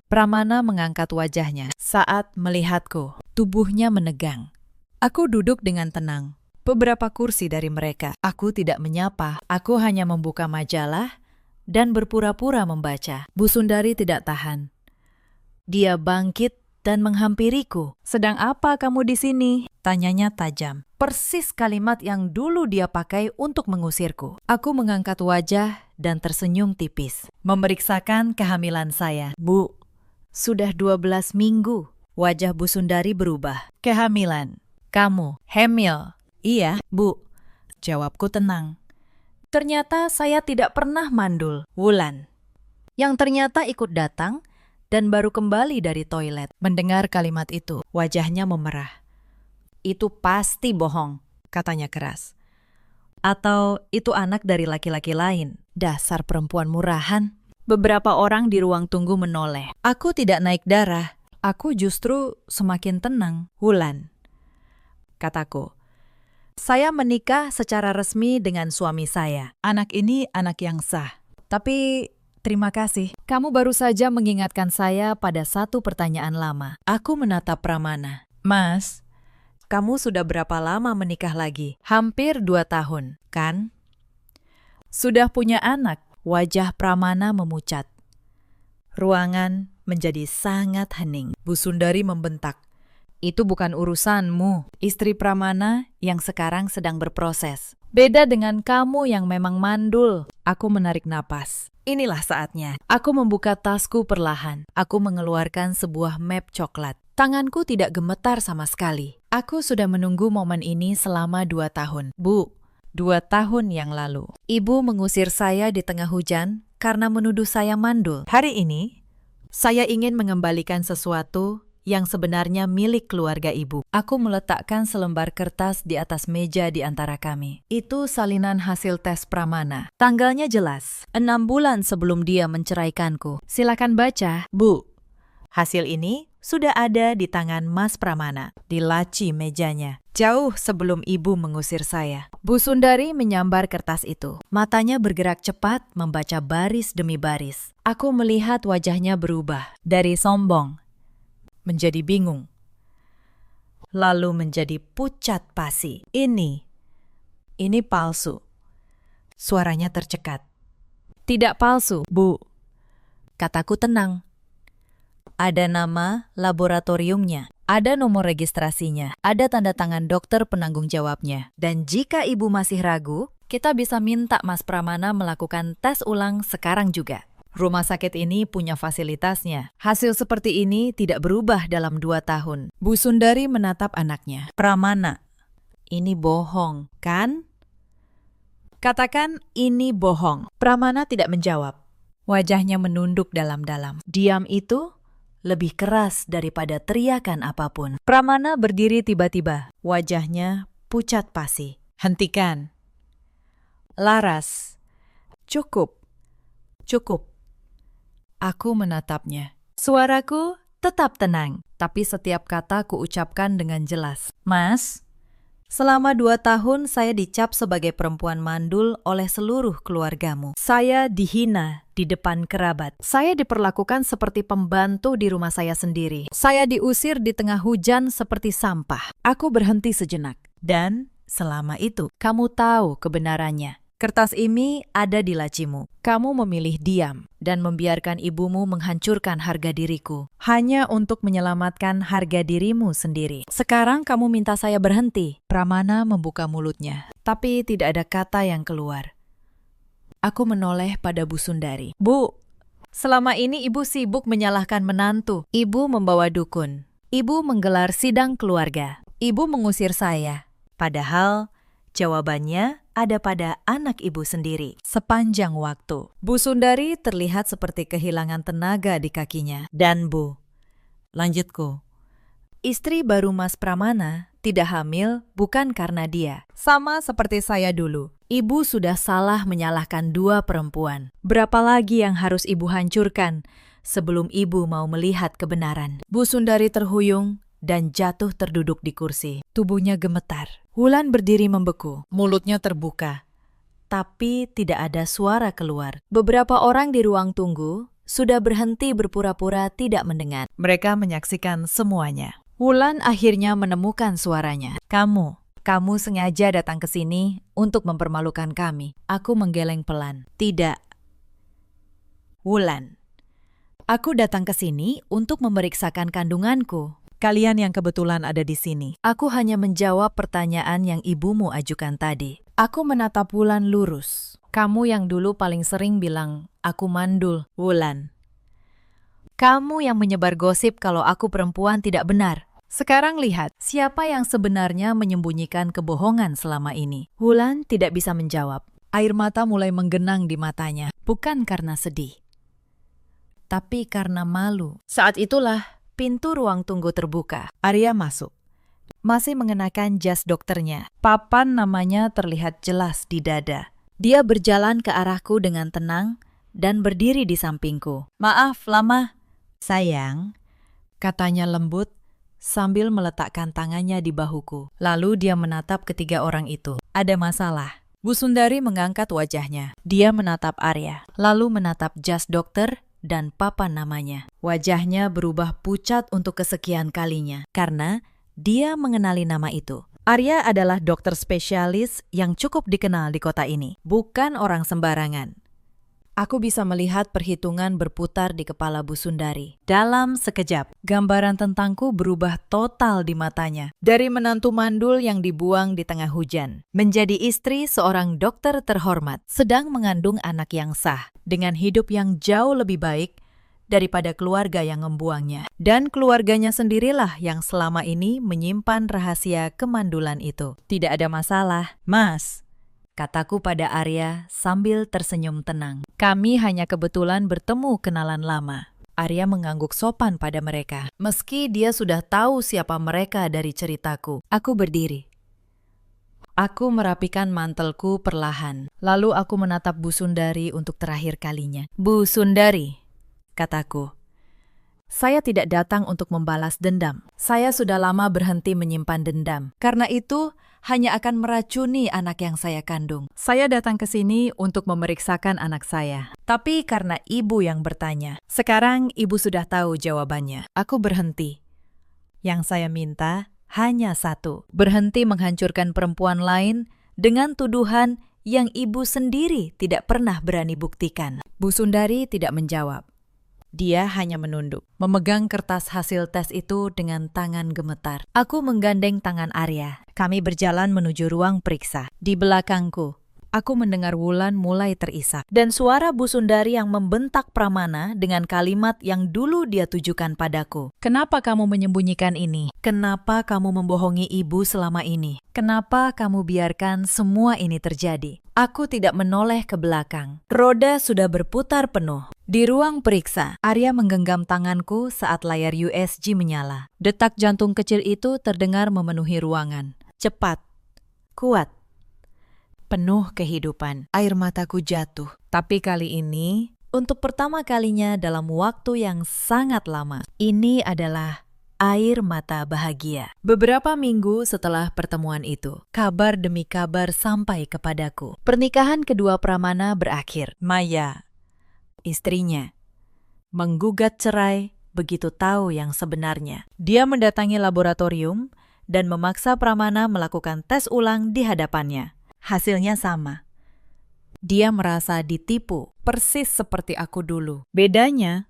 Pramana mengangkat wajahnya saat melihatku. Tubuhnya menegang. Aku duduk dengan tenang. Beberapa kursi dari mereka. Aku tidak menyapa. Aku hanya membuka majalah dan berpura-pura membaca. Bu Sundari tidak tahan. Dia bangkit dan menghampiriku. "Sedang apa kamu di sini?" tanyanya tajam. Persis kalimat yang dulu dia pakai untuk mengusirku. Aku mengangkat wajah dan tersenyum tipis. Memeriksakan kehamilan saya. "Bu, sudah 12 minggu. Wajah Bu Sundari berubah. "Kehamilan? Kamu hamil?" "Iya, Bu," jawabku tenang. Ternyata saya tidak pernah mandul. Wulan, yang ternyata ikut datang dan baru kembali dari toilet. Mendengar kalimat itu, wajahnya memerah. "Itu pasti bohong," katanya keras. "Atau itu anak dari laki-laki lain. Dasar perempuan murahan." Beberapa orang di ruang tunggu menoleh. Aku tidak naik darah. Aku justru semakin tenang. "Wulan," kataku, "saya menikah secara resmi dengan suami saya. Anak ini anak yang sah. Tapi terima kasih. Kamu baru saja mengingatkan saya pada satu pertanyaan lama." Aku menatap Pramana. "Mas, kamu sudah berapa lama menikah lagi?" "Hampir 2 tahun, kan?" "Sudah punya anak?" Wajah Pramana memucat. Ruangan menjadi sangat hening. Bu Sundari membentak. "Itu bukan urusanmu." Istri Pramana yang sekarang sedang berproses. "Beda dengan kamu yang memang mandul." Aku menarik napas. Inilah saatnya. Aku membuka tasku perlahan. Aku mengeluarkan sebuah map coklat. Tanganku tidak gemetar sama sekali. Aku sudah menunggu momen ini selama 2 tahun. "Bu, 2 tahun yang lalu, Ibu mengusir saya di tengah hujan karena menuduh saya mandul. Hari ini, saya ingin mengembalikan sesuatu yang sebenarnya milik keluarga ibu. Aku meletakkan selembar kertas di atas meja di antara kami. Itu salinan hasil tes Pramana. Tanggalnya jelas, 6 bulan sebelum dia menceraikanku. Silakan baca, Bu. Hasil ini sudah ada di tangan Mas Pramana, di laci mejanya, jauh sebelum ibu mengusir saya. Bu Sundari menyambar kertas itu. Matanya bergerak cepat membaca baris demi baris. Aku melihat wajahnya berubah dari sombong menjadi bingung, lalu menjadi pucat pasi. Ini palsu. Suaranya tercekat. Tidak palsu, Bu. Kataku tenang. Ada nama laboratoriumnya, ada nomor registrasinya, ada tanda tangan dokter penanggung jawabnya. Dan jika ibu masih ragu, kita bisa minta Mas Pramana melakukan tes ulang sekarang juga. Rumah sakit ini punya fasilitasnya. Hasil seperti ini tidak berubah dalam 2 tahun. Bu Sundari menatap anaknya. Pramana, ini bohong, kan? Katakan ini bohong. Pramana tidak menjawab. Wajahnya menunduk dalam-dalam. Diam itu lebih keras daripada teriakan apapun. Pramana berdiri tiba-tiba. Wajahnya pucat pasi. Hentikan. Laras. Cukup. Cukup. Aku menatapnya. Suaraku tetap tenang, tapi setiap kata kuucapkan dengan jelas. Mas, selama 2 tahun saya dicap sebagai perempuan mandul oleh seluruh keluargamu. Saya dihina di depan kerabat. Saya diperlakukan seperti pembantu di rumah saya sendiri. Saya diusir di tengah hujan seperti sampah. Aku berhenti sejenak. Dan selama itu, kamu tahu kebenarannya. Kertas ini ada di lacimu. Kamu memilih diam dan membiarkan ibumu menghancurkan harga diriku hanya untuk menyelamatkan harga dirimu sendiri. Sekarang kamu minta saya berhenti. Pramana membuka mulutnya, tapi tidak ada kata yang keluar. Aku menoleh pada Bu Sundari. Bu, selama ini ibu sibuk menyalahkan menantu. Ibu membawa dukun. Ibu menggelar sidang keluarga. Ibu mengusir saya. Padahal jawabannya ada pada anak ibu sendiri. Sepanjang waktu, Bu Sundari terlihat seperti kehilangan tenaga di kakinya. Dan Bu, lanjutku, istri baru Mas Pramana tidak hamil bukan karena dia. Sama seperti saya dulu. Ibu sudah salah menyalahkan 2 perempuan. Berapa lagi yang harus ibu hancurkan sebelum ibu mau melihat kebenaran? Bu Sundari terhuyung dan jatuh terduduk di kursi. Tubuhnya gemetar. Wulan berdiri membeku, mulutnya terbuka, tapi tidak ada suara keluar. Beberapa orang di ruang tunggu sudah berhenti berpura-pura tidak mendengar. Mereka menyaksikan semuanya. Wulan akhirnya menemukan suaranya. Kamu sengaja datang ke sini untuk mempermalukan kami. Aku menggeleng pelan. Tidak. Wulan, aku datang ke sini untuk memeriksakan kandunganku. Kalian yang kebetulan ada di sini. Aku hanya menjawab pertanyaan yang ibumu ajukan tadi. Aku menatap Wulan lurus. Kamu yang dulu paling sering bilang, aku mandul, Wulan. Kamu yang menyebar gosip kalau aku perempuan tidak benar. Sekarang lihat, siapa yang sebenarnya menyembunyikan kebohongan selama ini? Wulan tidak bisa menjawab. Air mata mulai menggenang di matanya. Bukan karena sedih, tapi karena malu. Saat itulah pintu ruang tunggu terbuka. Arya masuk. Masih mengenakan jas dokternya. Papan namanya terlihat jelas di dada. Dia berjalan ke arahku dengan tenang dan berdiri di sampingku. Maaf, lama. Sayang, katanya lembut sambil meletakkan tangannya di bahuku. Lalu dia menatap ketiga orang itu. Ada masalah. Bu Sundari mengangkat wajahnya. Dia menatap Arya, lalu menatap jas dokter dan papan namanya. Wajahnya berubah pucat untuk kesekian kalinya karena dia mengenali nama itu. Arya adalah dokter spesialis yang cukup dikenal di kota ini, bukan orang sembarangan. Aku bisa melihat perhitungan berputar di kepala Bu Sundari. Dalam sekejap, gambaran tentangku berubah total di matanya. Dari menantu mandul yang dibuang di tengah hujan, menjadi istri seorang dokter terhormat, sedang mengandung anak yang sah, dengan hidup yang jauh lebih baik daripada keluarga yang membuangnya. Dan keluarganya sendirilah yang selama ini menyimpan rahasia kemandulan itu. Tidak ada masalah, Mas, kataku pada Arya sambil tersenyum tenang. Kami hanya kebetulan bertemu kenalan lama. Arya mengangguk sopan pada mereka. Meski dia sudah tahu siapa mereka dari ceritaku. Aku berdiri. Aku merapikan mantelku perlahan. Lalu aku menatap Bu Sundari untuk terakhir kalinya. Bu Sundari, kataku. Saya tidak datang untuk membalas dendam. Saya sudah lama berhenti menyimpan dendam. Karena itu, hanya akan meracuni anak yang saya kandung. Saya datang ke sini untuk memeriksakan anak saya. Tapi karena ibu yang bertanya, sekarang ibu sudah tahu jawabannya. Aku berhenti. Yang saya minta hanya satu, berhenti menghancurkan perempuan lain dengan tuduhan yang ibu sendiri tidak pernah berani buktikan. Bu Sundari tidak menjawab. Dia hanya menunduk, memegang kertas hasil tes itu dengan tangan gemetar. Aku menggandeng tangan Arya. Kami berjalan menuju ruang periksa. Di belakangku, aku mendengar Wulan mulai terisak. Dan suara Bu Sundari yang membentak Pramana dengan kalimat yang dulu dia tujukan padaku. Kenapa kamu menyembunyikan ini? Kenapa kamu membohongi ibu selama ini? Kenapa kamu biarkan semua ini terjadi? Aku tidak menoleh ke belakang. Roda sudah berputar penuh. Di ruang periksa, Arya menggenggam tanganku saat layar USG menyala. Detak jantung kecil itu terdengar memenuhi ruangan. Cepat, kuat, penuh kehidupan. Air mataku jatuh. Tapi kali ini, untuk pertama kalinya dalam waktu yang sangat lama, ini adalah air mata bahagia. Beberapa minggu setelah pertemuan itu, kabar demi kabar sampai kepadaku. Pernikahan kedua Pramana berakhir. Maya, istrinya, menggugat cerai begitu tahu yang sebenarnya. Dia mendatangi laboratorium dan memaksa Pramana melakukan tes ulang di hadapannya. Hasilnya sama. Dia merasa ditipu, persis seperti aku dulu. Bedanya,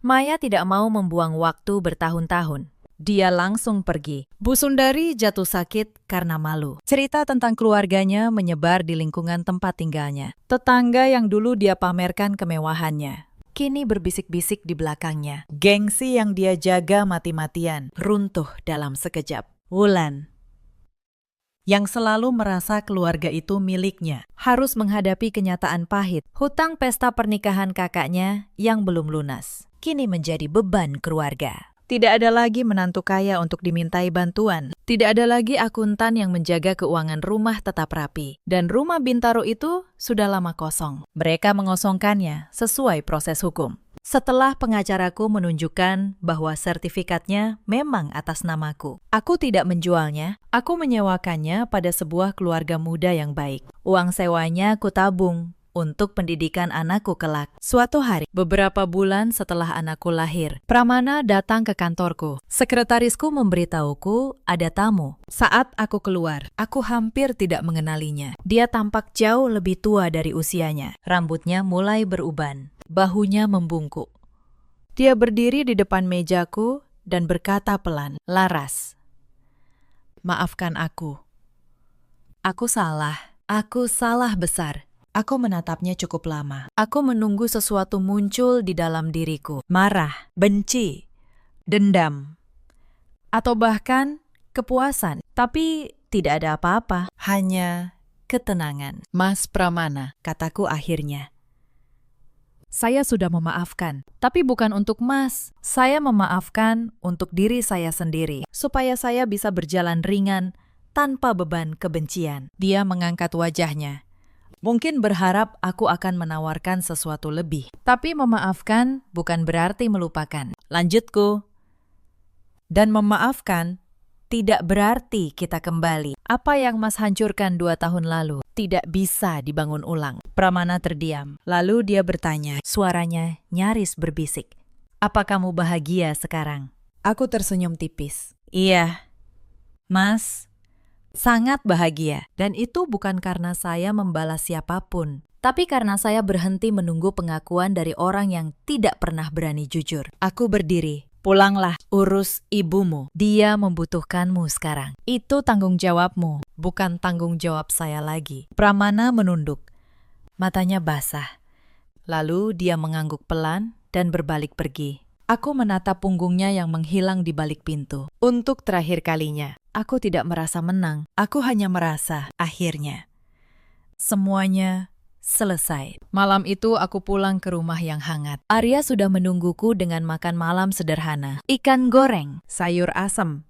Maya tidak mau membuang waktu bertahun-tahun. Dia langsung pergi. Bu Sundari jatuh sakit karena malu. Cerita tentang keluarganya menyebar di lingkungan tempat tinggalnya. Tetangga yang dulu dia pamerkan kemewahannya, kini berbisik-bisik di belakangnya. Gengsi yang dia jaga mati-matian runtuh dalam sekejap. Wulan, yang selalu merasa keluarga itu miliknya, harus menghadapi kenyataan pahit. Hutang pesta pernikahan kakaknya yang belum lunas kini menjadi beban keluarga. Tidak ada lagi menantu kaya untuk dimintai bantuan. Tidak ada lagi akuntan yang menjaga keuangan rumah tetap rapi. Dan rumah Bintaro itu sudah lama kosong. Mereka mengosongkannya sesuai proses hukum. Setelah pengacaraku menunjukkan bahwa sertifikatnya memang atas namaku. Aku tidak menjualnya, aku menyewakannya pada sebuah keluarga muda yang baik. Uang sewanya aku tabung untuk pendidikan anakku kelak. Suatu hari, beberapa bulan setelah anakku lahir, Pramana datang ke kantorku. Sekretarisku memberitahuku ada tamu. Saat aku keluar, aku hampir tidak mengenalinya. Dia tampak jauh lebih tua dari usianya. Rambutnya mulai beruban, bahunya membungkuk. Dia berdiri di depan mejaku dan berkata pelan, "Laras, maafkan aku. Aku salah besar." Aku menatapnya cukup lama. Aku menunggu sesuatu muncul di dalam diriku. Marah, benci, dendam, atau bahkan kepuasan. Tapi tidak ada apa-apa. Hanya ketenangan. Mas Pramana, kataku akhirnya. Saya sudah memaafkan. Tapi bukan untuk Mas. Saya memaafkan untuk diri saya sendiri. Supaya saya bisa berjalan ringan tanpa beban kebencian. Dia mengangkat wajahnya. Mungkin berharap aku akan menawarkan sesuatu lebih. Tapi memaafkan bukan berarti melupakan. Lanjutku. Dan memaafkan tidak berarti kita kembali. Apa yang Mas hancurkan 2 tahun lalu tidak bisa dibangun ulang. Pramana terdiam. Lalu dia bertanya, suaranya nyaris berbisik. Apa kamu bahagia sekarang? Aku tersenyum tipis. Iya, Mas. Sangat bahagia, dan itu bukan karena saya membalas siapapun, tapi karena saya berhenti menunggu pengakuan dari orang yang tidak pernah berani jujur. Aku berdiri. Pulanglah, urus ibumu. Dia membutuhkanmu sekarang. Itu tanggung jawabmu, bukan tanggung jawab saya lagi. Pramana menunduk. Matanya basah. Lalu dia mengangguk pelan dan berbalik pergi. Aku menatap punggungnya yang menghilang di balik pintu. Untuk terakhir kalinya. Aku tidak merasa menang, aku hanya merasa, akhirnya, semuanya selesai. Malam itu aku pulang ke rumah yang hangat. Arya sudah menungguku dengan makan malam sederhana. Ikan goreng, sayur asem,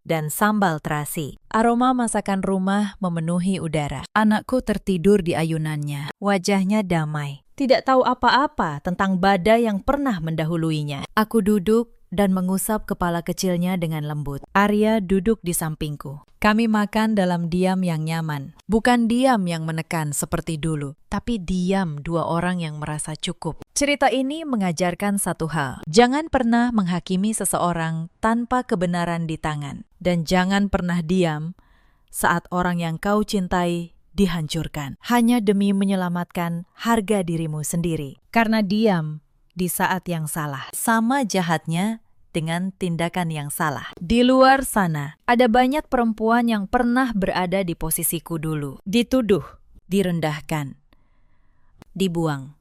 dan sambal terasi. Aroma masakan rumah memenuhi udara. Anakku tertidur di ayunannya. Wajahnya damai. Tidak tahu apa-apa tentang badai yang pernah mendahuluinya. Aku duduk dan mengusap kepala kecilnya dengan lembut. Arya duduk di sampingku. Kami makan dalam diam yang nyaman. Bukan diam yang menekan seperti dulu, tapi diam dua orang yang merasa cukup. Cerita ini mengajarkan satu hal. Jangan pernah menghakimi seseorang tanpa kebenaran di tangan. Dan jangan pernah diam saat orang yang kau cintai dihancurkan. Hanya demi menyelamatkan harga dirimu sendiri. Karena diam di saat yang salah sama jahatnya dengan tindakan yang salah. Di luar sana, ada banyak perempuan yang pernah berada di posisiku dulu. Dituduh, direndahkan, dibuang.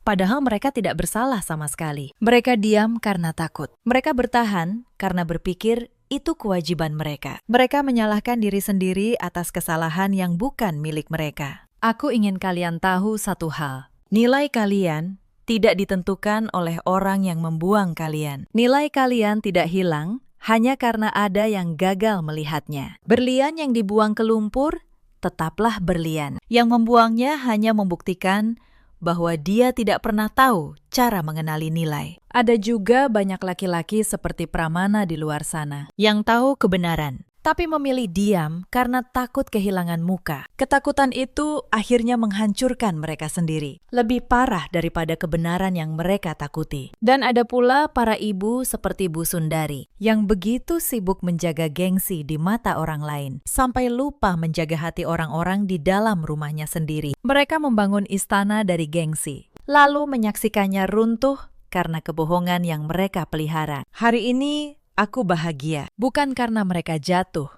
Padahal mereka tidak bersalah sama sekali. Mereka diam karena takut. Mereka bertahan karena berpikir itu kewajiban mereka. Mereka menyalahkan diri sendiri atas kesalahan yang bukan milik mereka. Aku ingin kalian tahu satu hal. Nilai kalian tidak ditentukan oleh orang yang membuang kalian. Nilai kalian tidak hilang hanya karena ada yang gagal melihatnya. Berlian yang dibuang ke lumpur tetaplah berlian. Yang membuangnya hanya membuktikan bahwa dia tidak pernah tahu cara mengenali nilai. Ada juga banyak laki-laki seperti Pramana di luar sana yang tahu kebenaran, tapi memilih diam karena takut kehilangan muka. Ketakutan itu akhirnya menghancurkan mereka sendiri. Lebih parah daripada kebenaran yang mereka takuti. Dan ada pula para ibu seperti Bu Sundari, yang begitu sibuk menjaga gengsi di mata orang lain, sampai lupa menjaga hati orang-orang di dalam rumahnya sendiri. Mereka membangun istana dari gengsi, lalu menyaksikannya runtuh karena kebohongan yang mereka pelihara. Hari ini, aku bahagia, bukan karena mereka jatuh.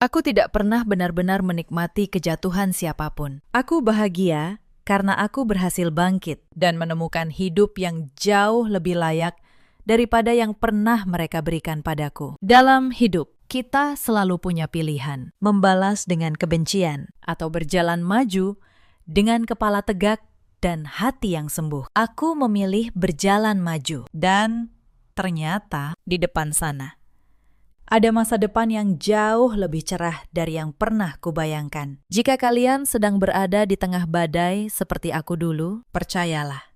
Aku tidak pernah benar-benar menikmati kejatuhan siapapun. Aku bahagia karena aku berhasil bangkit dan menemukan hidup yang jauh lebih layak daripada yang pernah mereka berikan padaku. Dalam hidup, kita selalu punya pilihan, membalas dengan kebencian atau berjalan maju dengan kepala tegak dan hati yang sembuh. Aku memilih berjalan maju dan ternyata di depan sana ada masa depan yang jauh lebih cerah dari yang pernah kubayangkan. Jika kalian sedang berada di tengah badai seperti aku dulu, percayalah.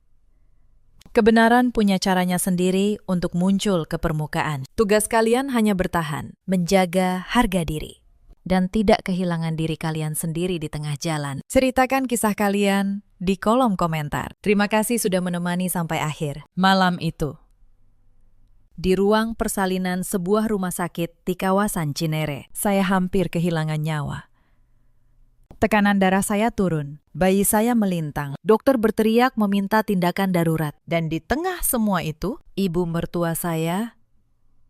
Kebenaran punya caranya sendiri untuk muncul ke permukaan. Tugas kalian hanya bertahan, menjaga harga diri, dan tidak kehilangan diri kalian sendiri di tengah jalan. Ceritakan kisah kalian di kolom komentar. Terima kasih sudah menemani sampai akhir. Malam itu, di ruang persalinan sebuah rumah sakit di kawasan Cinere, saya hampir kehilangan nyawa. Tekanan darah saya turun, bayi saya melintang, dokter berteriak meminta tindakan darurat. Dan di tengah semua itu, ibu mertua saya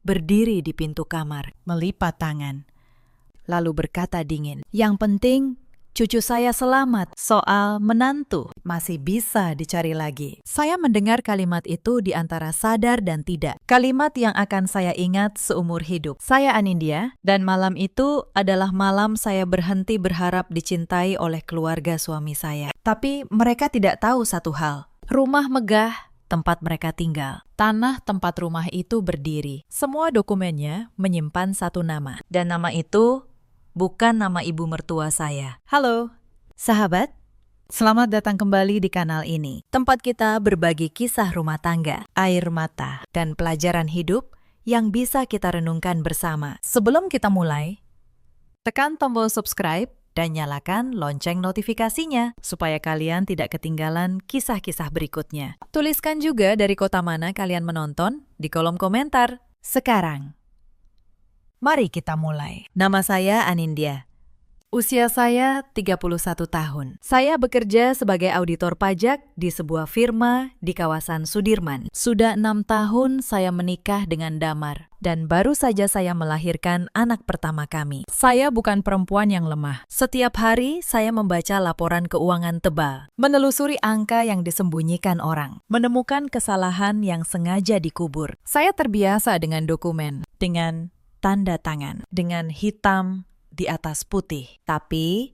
berdiri di pintu kamar, melipat tangan, lalu berkata dingin, "Yang penting cucu saya selamat, soal menantu masih bisa dicari lagi." Saya mendengar kalimat itu di antara sadar dan tidak. Kalimat yang akan saya ingat seumur hidup. Saya Anindya, dan malam itu adalah malam saya berhenti berharap dicintai oleh keluarga suami saya. Tapi mereka tidak tahu satu hal. Rumah megah tempat mereka tinggal. Tanah tempat rumah itu berdiri. Semua dokumennya menyimpan satu nama. Dan nama itu bukan nama ibu mertua saya. Halo, sahabat. Selamat datang kembali di kanal ini. Tempat kita berbagi kisah rumah tangga, air mata, dan pelajaran hidup yang bisa kita renungkan bersama. Sebelum kita mulai, tekan tombol subscribe dan nyalakan lonceng notifikasinya supaya kalian tidak ketinggalan kisah-kisah berikutnya. Tuliskan juga dari kota mana kalian menonton di kolom komentar sekarang. Mari kita mulai. Nama saya Anindya. Usia saya 31 tahun. Saya bekerja sebagai auditor pajak di sebuah firma di kawasan Sudirman. Sudah 6 tahun saya menikah dengan Damar. Dan baru saja saya melahirkan anak pertama kami. Saya bukan perempuan yang lemah. Setiap hari saya membaca laporan keuangan tebal. Menelusuri angka yang disembunyikan orang. Menemukan kesalahan yang sengaja dikubur. Saya terbiasa dengan dokumen. Dengan tanda tangan, dengan hitam di atas putih. Tapi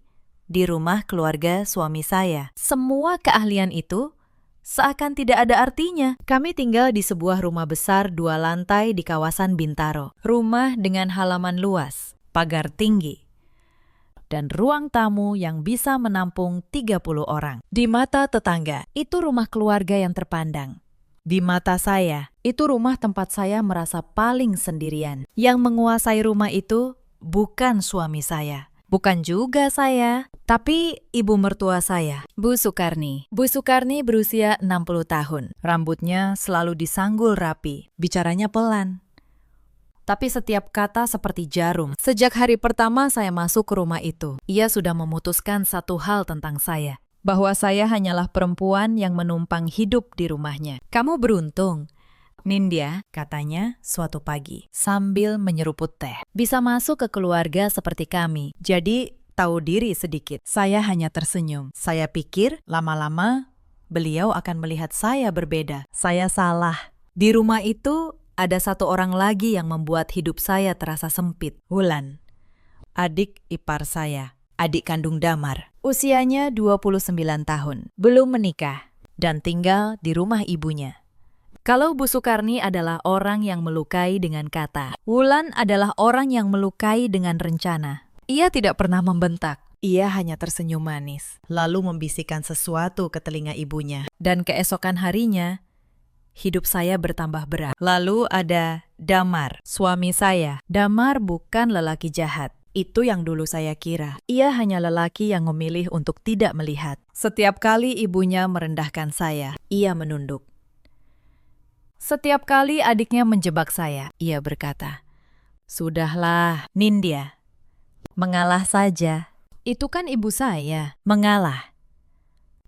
di rumah keluarga suami saya. Semua keahlian itu seakan tidak ada artinya. Kami tinggal di sebuah rumah besar 2 lantai di kawasan Bintaro. Rumah dengan halaman luas, pagar tinggi, dan ruang tamu yang bisa menampung 30 orang. Di mata tetangga, itu rumah keluarga yang terpandang. Di mata saya, itu rumah tempat saya merasa paling sendirian. Yang menguasai rumah itu bukan suami saya. Bukan juga saya, tapi ibu mertua saya, Bu Sukarni. Bu Sukarni berusia 60 tahun. Rambutnya selalu disanggul rapi, bicaranya pelan. Tapi setiap kata seperti jarum. Sejak hari pertama saya masuk ke rumah itu, ia sudah memutuskan satu hal tentang saya, bahwa saya hanyalah perempuan yang menumpang hidup di rumahnya. Kamu beruntung, Nindya, katanya suatu pagi, sambil menyeruput teh. Bisa masuk ke keluarga seperti kami, jadi tahu diri sedikit. Saya hanya tersenyum. Saya pikir lama-lama beliau akan melihat saya berbeda. Saya salah. Di rumah itu ada satu orang lagi yang membuat hidup saya terasa sempit. Wulan, adik ipar saya, adik kandung Damar. Usianya 29 tahun, belum menikah, dan tinggal di rumah ibunya. Kalau Bu Sukarni adalah orang yang melukai dengan kata, Wulan adalah orang yang melukai dengan rencana. Ia tidak pernah membentak. Ia hanya tersenyum manis, lalu membisikkan sesuatu ke telinga ibunya. Dan keesokan harinya, hidup saya bertambah berat. Lalu ada Damar, suami saya. Damar bukan lelaki jahat. Itu yang dulu saya kira. Ia hanya lelaki yang memilih untuk tidak melihat. Setiap kali ibunya merendahkan saya, ia menunduk. Setiap kali adiknya menjebak saya, ia berkata, "Sudahlah, Nindya. Mengalah saja. Itu kan ibu saya." Mengalah.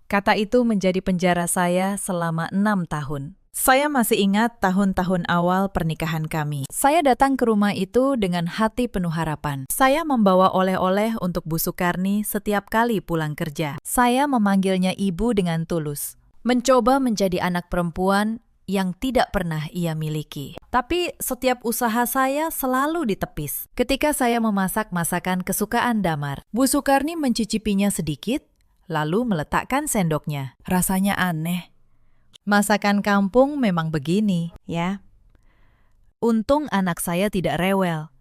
Kata itu menjadi penjara saya selama 6 tahun. Saya masih ingat tahun-tahun awal pernikahan kami. Saya datang ke rumah itu dengan hati penuh harapan. Saya membawa oleh-oleh untuk Bu Sukarni setiap kali pulang kerja. Saya memanggilnya ibu dengan tulus. Mencoba menjadi anak perempuan yang tidak pernah ia miliki. Tapi setiap usaha saya selalu ditepis. Ketika saya memasak masakan kesukaan Damar, Bu Sukarni mencicipinya sedikit, lalu meletakkan sendoknya. Rasanya aneh. Masakan kampung memang begini, ya. Untung anak saya tidak rewel.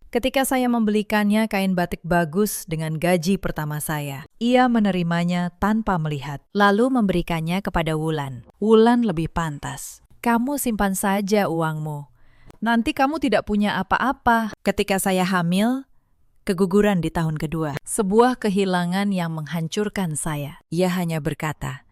Ketika saya membelikannya kain batik bagus dengan gaji pertama saya, ia menerimanya tanpa melihat, lalu memberikannya kepada Wulan. Wulan lebih pantas. Kamu simpan saja uangmu. Nanti kamu tidak punya apa-apa. Ketika saya hamil, keguguran di tahun kedua. Sebuah kehilangan yang menghancurkan saya. Ia hanya berkata,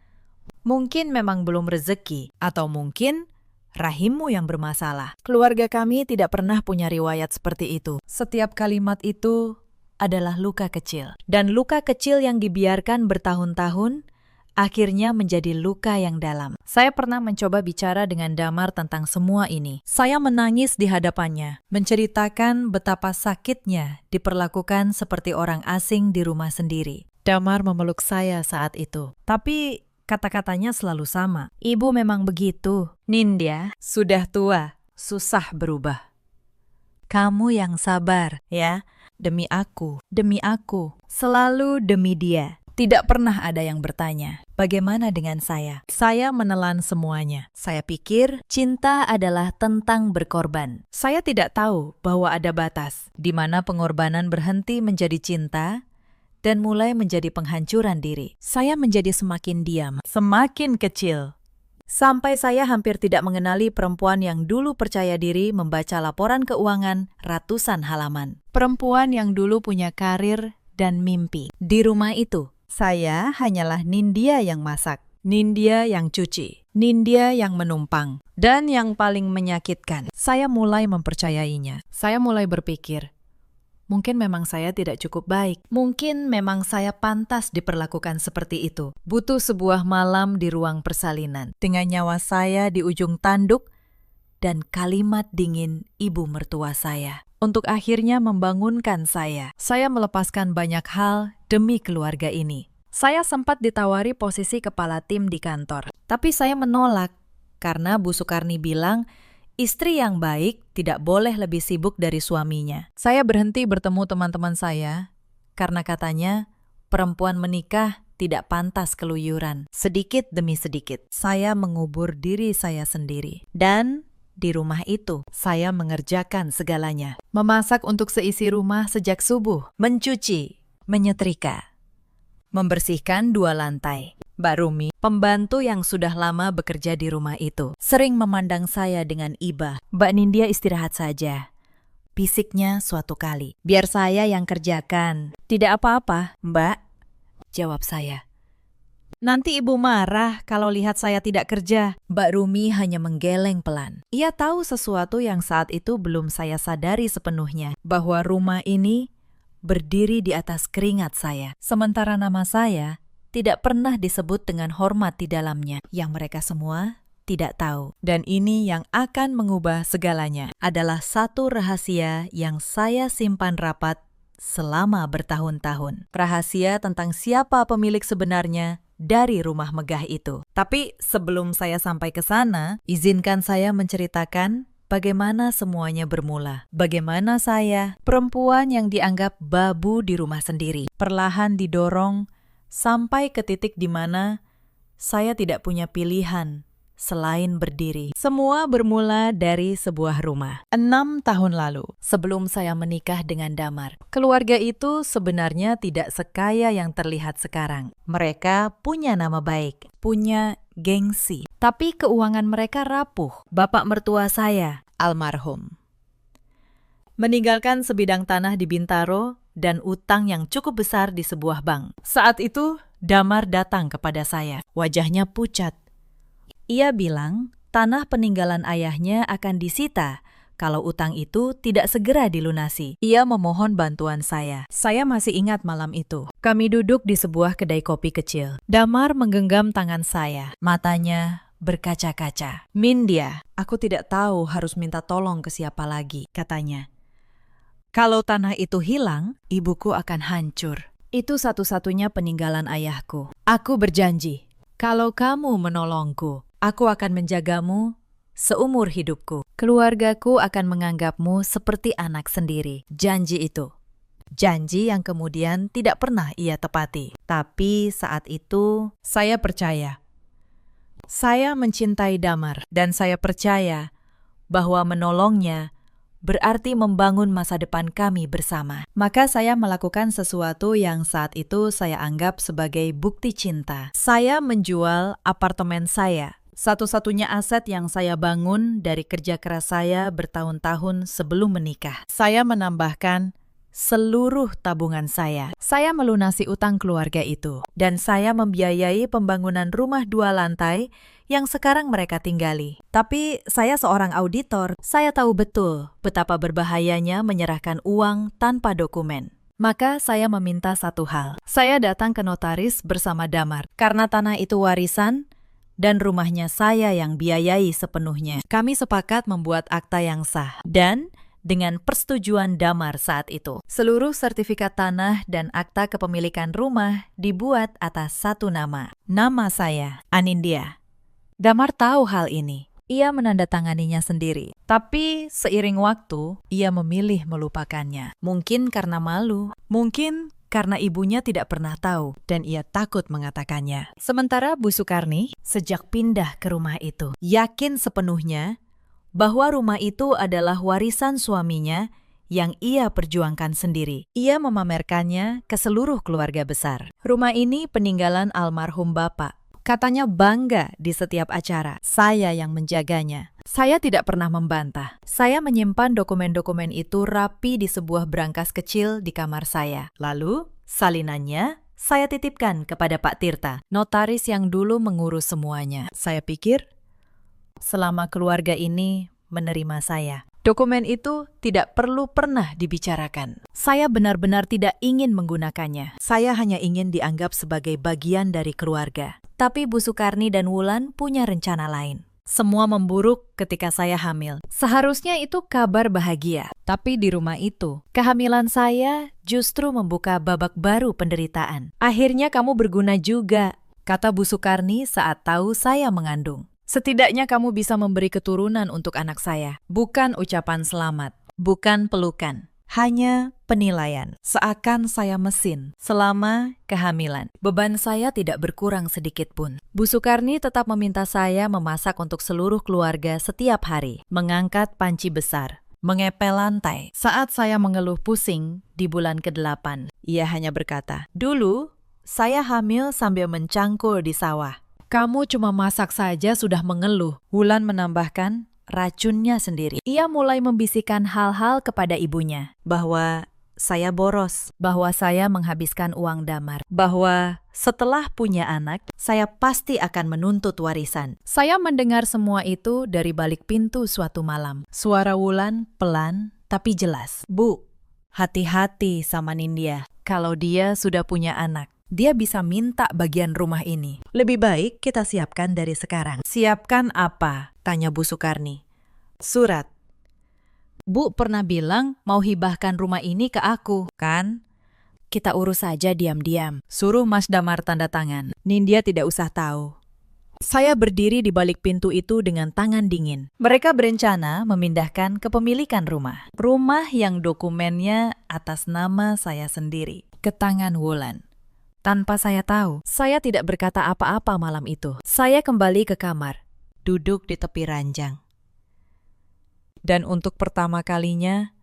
mungkin memang belum rezeki, atau mungkin rahimmu yang bermasalah. Keluarga kami tidak pernah punya riwayat seperti itu. Setiap kalimat itu adalah luka kecil. Dan luka kecil yang dibiarkan bertahun-tahun, akhirnya menjadi luka yang dalam. Saya pernah mencoba bicara dengan Damar tentang semua ini. Saya menangis di hadapannya, menceritakan betapa sakitnya diperlakukan seperti orang asing di rumah sendiri. Damar memeluk saya saat itu. Tapi kata-katanya selalu sama. Ibu memang begitu. Nindya, sudah tua, susah berubah. Kamu yang sabar, ya. Demi aku, selalu demi dia. Tidak pernah ada yang bertanya, bagaimana dengan saya? Saya menelan semuanya. Saya pikir cinta adalah tentang berkorban. Saya tidak tahu bahwa ada batas, di mana pengorbanan berhenti menjadi cinta, dan mulai menjadi penghancuran diri. Saya menjadi semakin diam, semakin kecil. Sampai saya hampir tidak mengenali perempuan yang dulu percaya diri membaca laporan keuangan ratusan halaman. Perempuan yang dulu punya karir dan mimpi. Di rumah itu, saya hanyalah Nindya yang masak, Nindya yang cuci, Nindya yang menumpang. Dan yang paling menyakitkan, saya mulai mempercayainya. Saya mulai berpikir, mungkin memang saya tidak cukup baik. Mungkin memang saya pantas diperlakukan seperti itu. Butuh sebuah malam di ruang persalinan, dengan nyawa saya di ujung tanduk, dan kalimat dingin ibu mertua saya. Untuk akhirnya membangunkan saya. Saya melepaskan banyak hal demi keluarga ini. Saya sempat ditawari posisi kepala tim di kantor. Tapi saya menolak, karena Bu Sukarni bilang, istri yang baik tidak boleh lebih sibuk dari suaminya. Saya berhenti bertemu teman-teman saya, karena katanya, Perempuan menikah tidak pantas keluyuran. Sedikit demi sedikit, saya mengubur diri saya sendiri. Dan di rumah itu, saya mengerjakan segalanya. Memasak untuk seisi rumah sejak subuh. Mencuci, menyetrika, membersihkan 2 lantai. Mbak Rumi, pembantu yang sudah lama bekerja di rumah itu, sering memandang saya dengan iba. Mbak Nindya istirahat saja. Bisiknya suatu kali. Biar saya yang kerjakan. Tidak apa-apa, Mbak, jawab saya. Nanti ibu marah kalau lihat saya tidak kerja. Mbak Rumi hanya menggeleng pelan. Ia tahu sesuatu yang saat itu belum saya sadari sepenuhnya. Bahwa rumah ini berdiri di atas keringat saya. Sementara nama saya tidak pernah disebut dengan hormat di dalamnya. Yang mereka semua tidak tahu. Dan ini yang akan mengubah segalanya. Adalah satu rahasia yang saya simpan rapat selama bertahun-tahun. Rahasia tentang siapa pemilik sebenarnya dari rumah megah itu. Tapi sebelum saya sampai ke sana, izinkan saya menceritakan bagaimana semuanya bermula. Bagaimana saya, perempuan yang dianggap babu di rumah sendiri, perlahan didorong sampai ke titik di mana saya tidak punya pilihan selain berdiri. Semua bermula dari sebuah rumah. 6 tahun lalu, sebelum saya menikah dengan Damar. Keluarga itu sebenarnya tidak sekaya yang terlihat sekarang. Mereka punya nama baik, punya gengsi. Tapi keuangan mereka rapuh. Bapak mertua saya, almarhum, meninggalkan sebidang tanah di Bintaro dan utang yang cukup besar di sebuah bank. Saat itu, Damar datang kepada saya. Wajahnya pucat. Ia bilang tanah peninggalan ayahnya akan disita kalau utang itu tidak segera dilunasi. Ia memohon bantuan saya. Saya masih ingat malam itu. Kami duduk di sebuah kedai kopi kecil. Damar menggenggam tangan saya. Matanya berkaca-kaca. Mindya, aku tidak tahu harus minta tolong ke siapa lagi, katanya. Kalau tanah itu hilang, ibuku akan hancur. Itu satu-satunya peninggalan ayahku. Aku berjanji, kalau kamu menolongku, aku akan menjagamu seumur hidupku. Keluargaku akan menganggapmu seperti anak sendiri. Janji itu. Janji yang kemudian tidak pernah ia tepati. Tapi saat itu, saya percaya. Saya mencintai Damar dan saya percaya bahwa menolongnya berarti membangun masa depan kami bersama. Maka saya melakukan sesuatu yang saat itu saya anggap sebagai bukti cinta. Saya menjual apartemen saya, satu-satunya aset yang saya bangun dari kerja keras saya bertahun-tahun sebelum menikah. Saya menambahkan seluruh tabungan saya. Saya melunasi utang keluarga itu. Dan saya membiayai pembangunan rumah 2 lantai yang sekarang mereka tinggali. Tapi saya seorang auditor. Saya tahu betul betapa berbahayanya menyerahkan uang tanpa dokumen. Maka saya meminta satu hal. Saya datang ke notaris bersama Damar. Karena tanah itu warisan, dan rumahnya saya yang biayai sepenuhnya. Kami sepakat membuat akta yang sah. Dan dengan persetujuan Damar saat itu, seluruh sertifikat tanah dan akta kepemilikan rumah dibuat atas satu nama. Nama saya, Anindya. Damar tahu hal ini. Ia menandatanganinya sendiri. Tapi seiring waktu, ia memilih melupakannya. Mungkin karena malu, mungkin karena ibunya tidak pernah tahu dan ia takut mengatakannya. Sementara Bu Sukarni, sejak pindah ke rumah itu, yakin sepenuhnya bahwa rumah itu adalah warisan suaminya yang ia perjuangkan sendiri. Ia memamerkannya ke seluruh keluarga besar. Rumah ini peninggalan almarhum bapak. Katanya bangga di setiap acara. Saya yang menjaganya. Saya tidak pernah membantah. Saya menyimpan dokumen-dokumen itu rapi di sebuah brankas kecil di kamar saya. Lalu, salinannya saya titipkan kepada Pak Tirta, notaris yang dulu mengurus semuanya. Saya pikir, selama keluarga ini menerima saya, dokumen itu tidak perlu pernah dibicarakan. Saya benar-benar tidak ingin menggunakannya. Saya hanya ingin dianggap sebagai bagian dari keluarga. Tapi Bu Sukarni dan Wulan punya rencana lain. Semua memburuk ketika saya hamil. Seharusnya itu kabar bahagia. Tapi di rumah itu, kehamilan saya justru membuka babak baru penderitaan. Akhirnya kamu berguna juga, kata Bu Sukarni saat tahu saya mengandung. Setidaknya kamu bisa memberi keturunan untuk anak saya. Bukan ucapan selamat, bukan pelukan, Hanya penilaian, seakan saya mesin selama kehamilan. Beban saya tidak berkurang sedikit pun. Bu Sukarni tetap meminta saya memasak untuk seluruh keluarga setiap hari, mengangkat panci besar, mengepel lantai. Saat saya mengeluh pusing di bulan ke-8, ia hanya berkata, "Dulu saya hamil sambil mencangkul di sawah. Kamu cuma masak saja sudah mengeluh." Wulan menambahkan, racunnya sendiri. Ia mulai membisikkan hal-hal kepada ibunya, bahwa saya boros, bahwa saya menghabiskan uang damar, bahwa setelah punya anak, saya pasti akan menuntut warisan. Saya mendengar semua itu dari balik pintu suatu malam. Suara Wulan pelan tapi jelas. "Bu, hati-hati sama Nindya. Kalau dia sudah punya anak, dia bisa minta bagian rumah ini. Lebih baik kita siapkan dari sekarang." "Siapkan apa?" tanya Bu Sukarni. "Surat. Bu pernah bilang mau hibahkan rumah ini ke aku, kan? Kita urus saja diam-diam. Suruh Mas Damar tanda tangan. Nindya tidak usah tahu." Saya berdiri di balik pintu itu dengan tangan dingin. Mereka berencana memindahkan kepemilikan rumah. Rumah yang dokumennya atas nama saya sendiri, ke tangan Wulan. Tanpa saya tahu, saya tidak berkata apa-apa malam itu. Saya kembali ke kamar, duduk di tepi ranjang. Dan untuk pertama kalinya,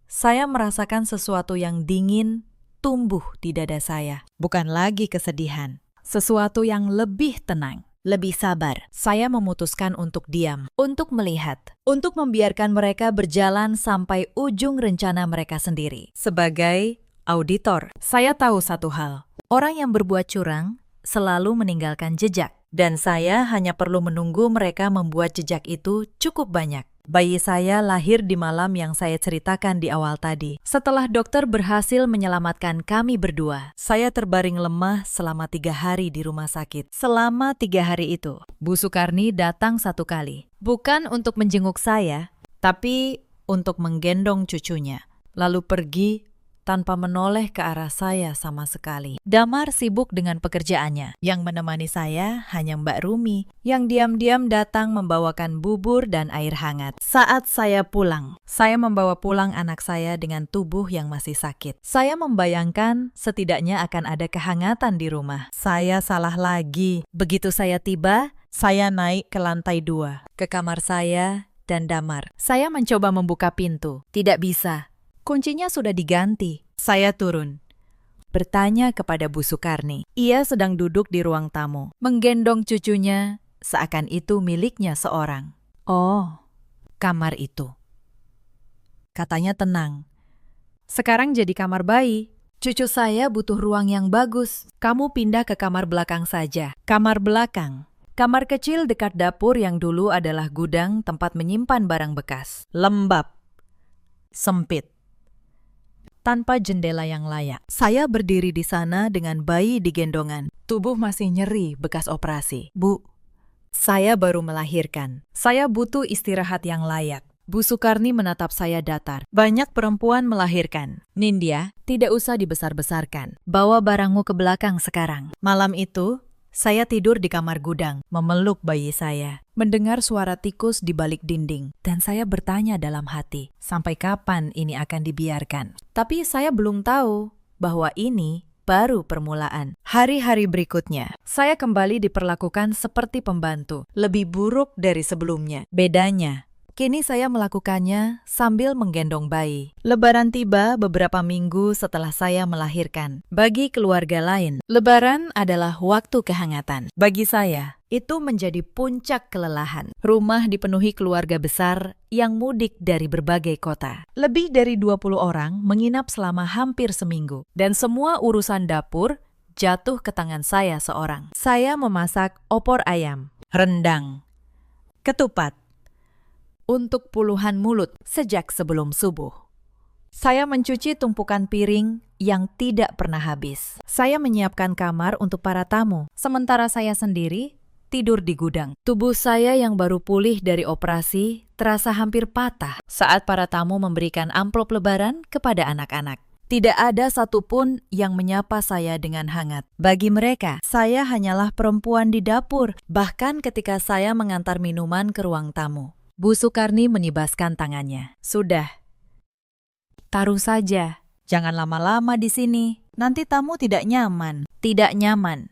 saya merasakan sesuatu yang dingin tumbuh di dada saya. Bukan lagi kesedihan, sesuatu yang lebih tenang, lebih sabar. Saya memutuskan untuk diam, untuk melihat, untuk membiarkan mereka berjalan sampai ujung rencana mereka sendiri. Sebagai auditor, saya tahu satu hal. Orang yang berbuat curang selalu meninggalkan jejak. Dan saya hanya perlu menunggu mereka membuat jejak itu cukup banyak. Bayi saya lahir di malam yang saya ceritakan di awal tadi. Setelah dokter berhasil menyelamatkan kami berdua, saya terbaring lemah selama 3 hari di rumah sakit. Selama 3 hari itu, Bu Sukarni datang 1 kali. Bukan untuk menjenguk saya, tapi untuk menggendong cucunya. Lalu pergi tanpa menoleh ke arah saya sama sekali. Damar sibuk dengan pekerjaannya. Yang menemani saya hanya Mbak Rumi, yang diam-diam datang membawakan bubur dan air hangat. Saat saya pulang, saya membawa pulang anak saya dengan tubuh yang masih sakit. Saya membayangkan setidaknya akan ada kehangatan di rumah. Saya salah lagi. Begitu saya tiba, saya naik ke lantai 2, ke kamar saya dan Damar. Saya mencoba membuka pintu. Tidak bisa. Kuncinya sudah diganti. Saya turun, bertanya kepada Bu Sukarni. Ia sedang duduk di ruang tamu, menggendong cucunya, seakan itu miliknya seorang. "Oh, kamar itu," katanya tenang. "Sekarang jadi kamar bayi. Cucu saya butuh ruang yang bagus. Kamu pindah ke kamar belakang saja." Kamar belakang. Kamar kecil dekat dapur yang dulu adalah gudang tempat menyimpan barang bekas. Lembab, sempit, tanpa jendela yang layak. Saya berdiri di sana dengan bayi di gendongan. Tubuh masih nyeri bekas operasi. "Bu, saya baru melahirkan. Saya butuh istirahat yang layak." Bu Sukarni menatap saya datar. "Banyak perempuan melahirkan. Nindya, tidak usah dibesar-besarkan. Bawa barangmu ke belakang sekarang." Malam itu, saya tidur di kamar gudang, memeluk bayi saya, mendengar suara tikus di balik dinding, dan saya bertanya dalam hati, sampai kapan ini akan dibiarkan? Tapi saya belum tahu bahwa ini baru permulaan. Hari-hari berikutnya, saya kembali diperlakukan seperti pembantu, lebih buruk dari sebelumnya. Bedanya, kini saya melakukannya sambil menggendong bayi. Lebaran tiba beberapa minggu setelah saya melahirkan. Bagi keluarga lain, Lebaran adalah waktu kehangatan. Bagi saya, itu menjadi puncak kelelahan. Rumah dipenuhi keluarga besar yang mudik dari berbagai kota. Lebih dari 20 orang menginap selama hampir seminggu. Dan semua urusan dapur jatuh ke tangan saya seorang. Saya memasak opor ayam, rendang, ketupat, untuk puluhan mulut sejak sebelum subuh. Saya mencuci tumpukan piring yang tidak pernah habis. Saya menyiapkan kamar untuk para tamu, sementara saya sendiri tidur di gudang. Tubuh saya yang baru pulih dari operasi terasa hampir patah saat para tamu memberikan amplop lebaran kepada anak-anak. Tidak ada satupun yang menyapa saya dengan hangat. Bagi mereka, saya hanyalah perempuan di dapur, bahkan ketika saya mengantar minuman ke ruang tamu. Bu Sukarni menibaskan tangannya. Sudah. Taruh saja. Jangan lama-lama di sini, nanti tamu tidak nyaman. Tidak nyaman.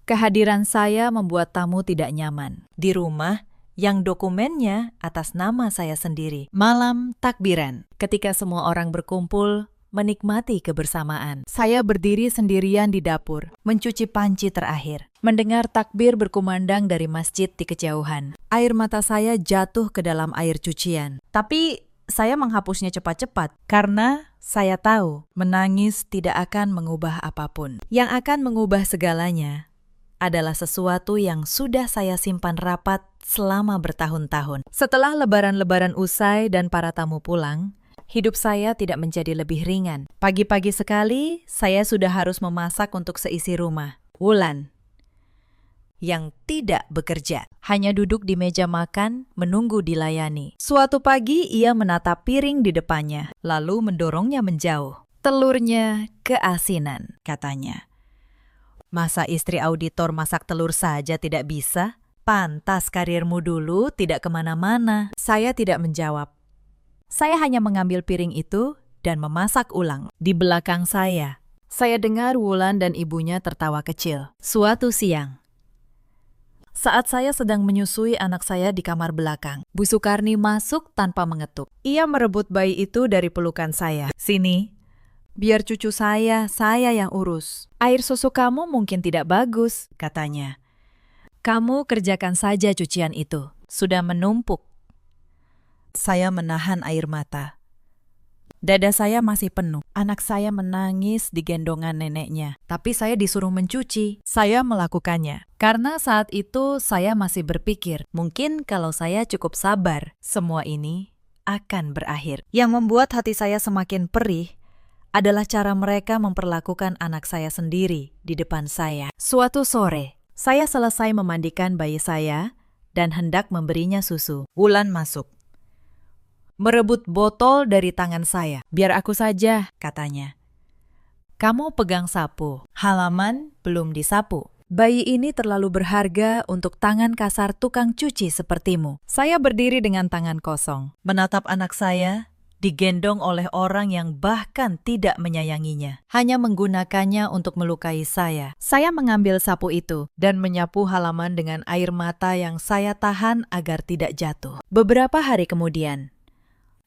Kehadiran saya membuat tamu tidak nyaman. Di rumah yang dokumennya atas nama saya sendiri. Malam takbiran. Ketika semua orang berkumpul, menikmati kebersamaan. Saya berdiri sendirian di dapur, mencuci panci terakhir. Mendengar takbir berkumandang dari masjid di kejauhan. Air mata saya jatuh ke dalam air cucian. Tapi saya menghapusnya cepat-cepat karena saya tahu menangis tidak akan mengubah apapun. Yang akan mengubah segalanya adalah sesuatu yang sudah saya simpan rapat selama bertahun-tahun. Setelah lebaran-lebaran usai dan para tamu pulang, hidup saya tidak menjadi lebih ringan. Pagi-pagi sekali, saya sudah harus memasak untuk seisi rumah. Wulan yang tidak bekerja, hanya duduk di meja makan, menunggu dilayani. Suatu pagi ia menatap piring di depannya, lalu mendorongnya menjauh. Telurnya keasinan, katanya. Masa istri auditor masak telur saja tidak bisa? Pantas karirmu dulu tidak kemana-mana. Saya tidak menjawab. Saya hanya mengambil piring itu dan memasak ulang. Di belakang saya dengar Wulan dan ibunya tertawa kecil. Suatu siang, saat saya sedang menyusui anak saya di kamar belakang, Bu Sukarni masuk tanpa mengetuk. Ia merebut bayi itu dari pelukan saya. Sini, biar cucu saya yang urus. Air susu kamu mungkin tidak bagus, katanya. Kamu kerjakan saja cucian itu. Sudah menumpuk. Saya menahan air mata. Dada saya masih penuh. Anak saya menangis di gendongan neneknya. Tapi saya disuruh mencuci. Saya melakukannya. Karena saat itu saya masih berpikir, mungkin kalau saya cukup sabar, semua ini akan berakhir. Yang membuat hati saya semakin perih adalah cara mereka memperlakukan anak saya sendiri di depan saya. Suatu sore, saya selesai memandikan bayi saya dan hendak memberinya susu. Wulan masuk, merebut botol dari tangan saya. Biar aku saja, katanya. Kamu pegang sapu. Halaman belum disapu. Bayi ini terlalu berharga untuk tangan kasar tukang cuci sepertimu. Saya berdiri dengan tangan kosong, menatap anak saya digendong oleh orang yang bahkan tidak menyayanginya, hanya menggunakannya untuk melukai saya. Saya mengambil sapu itu dan menyapu halaman dengan air mata yang saya tahan agar tidak jatuh. Beberapa hari kemudian,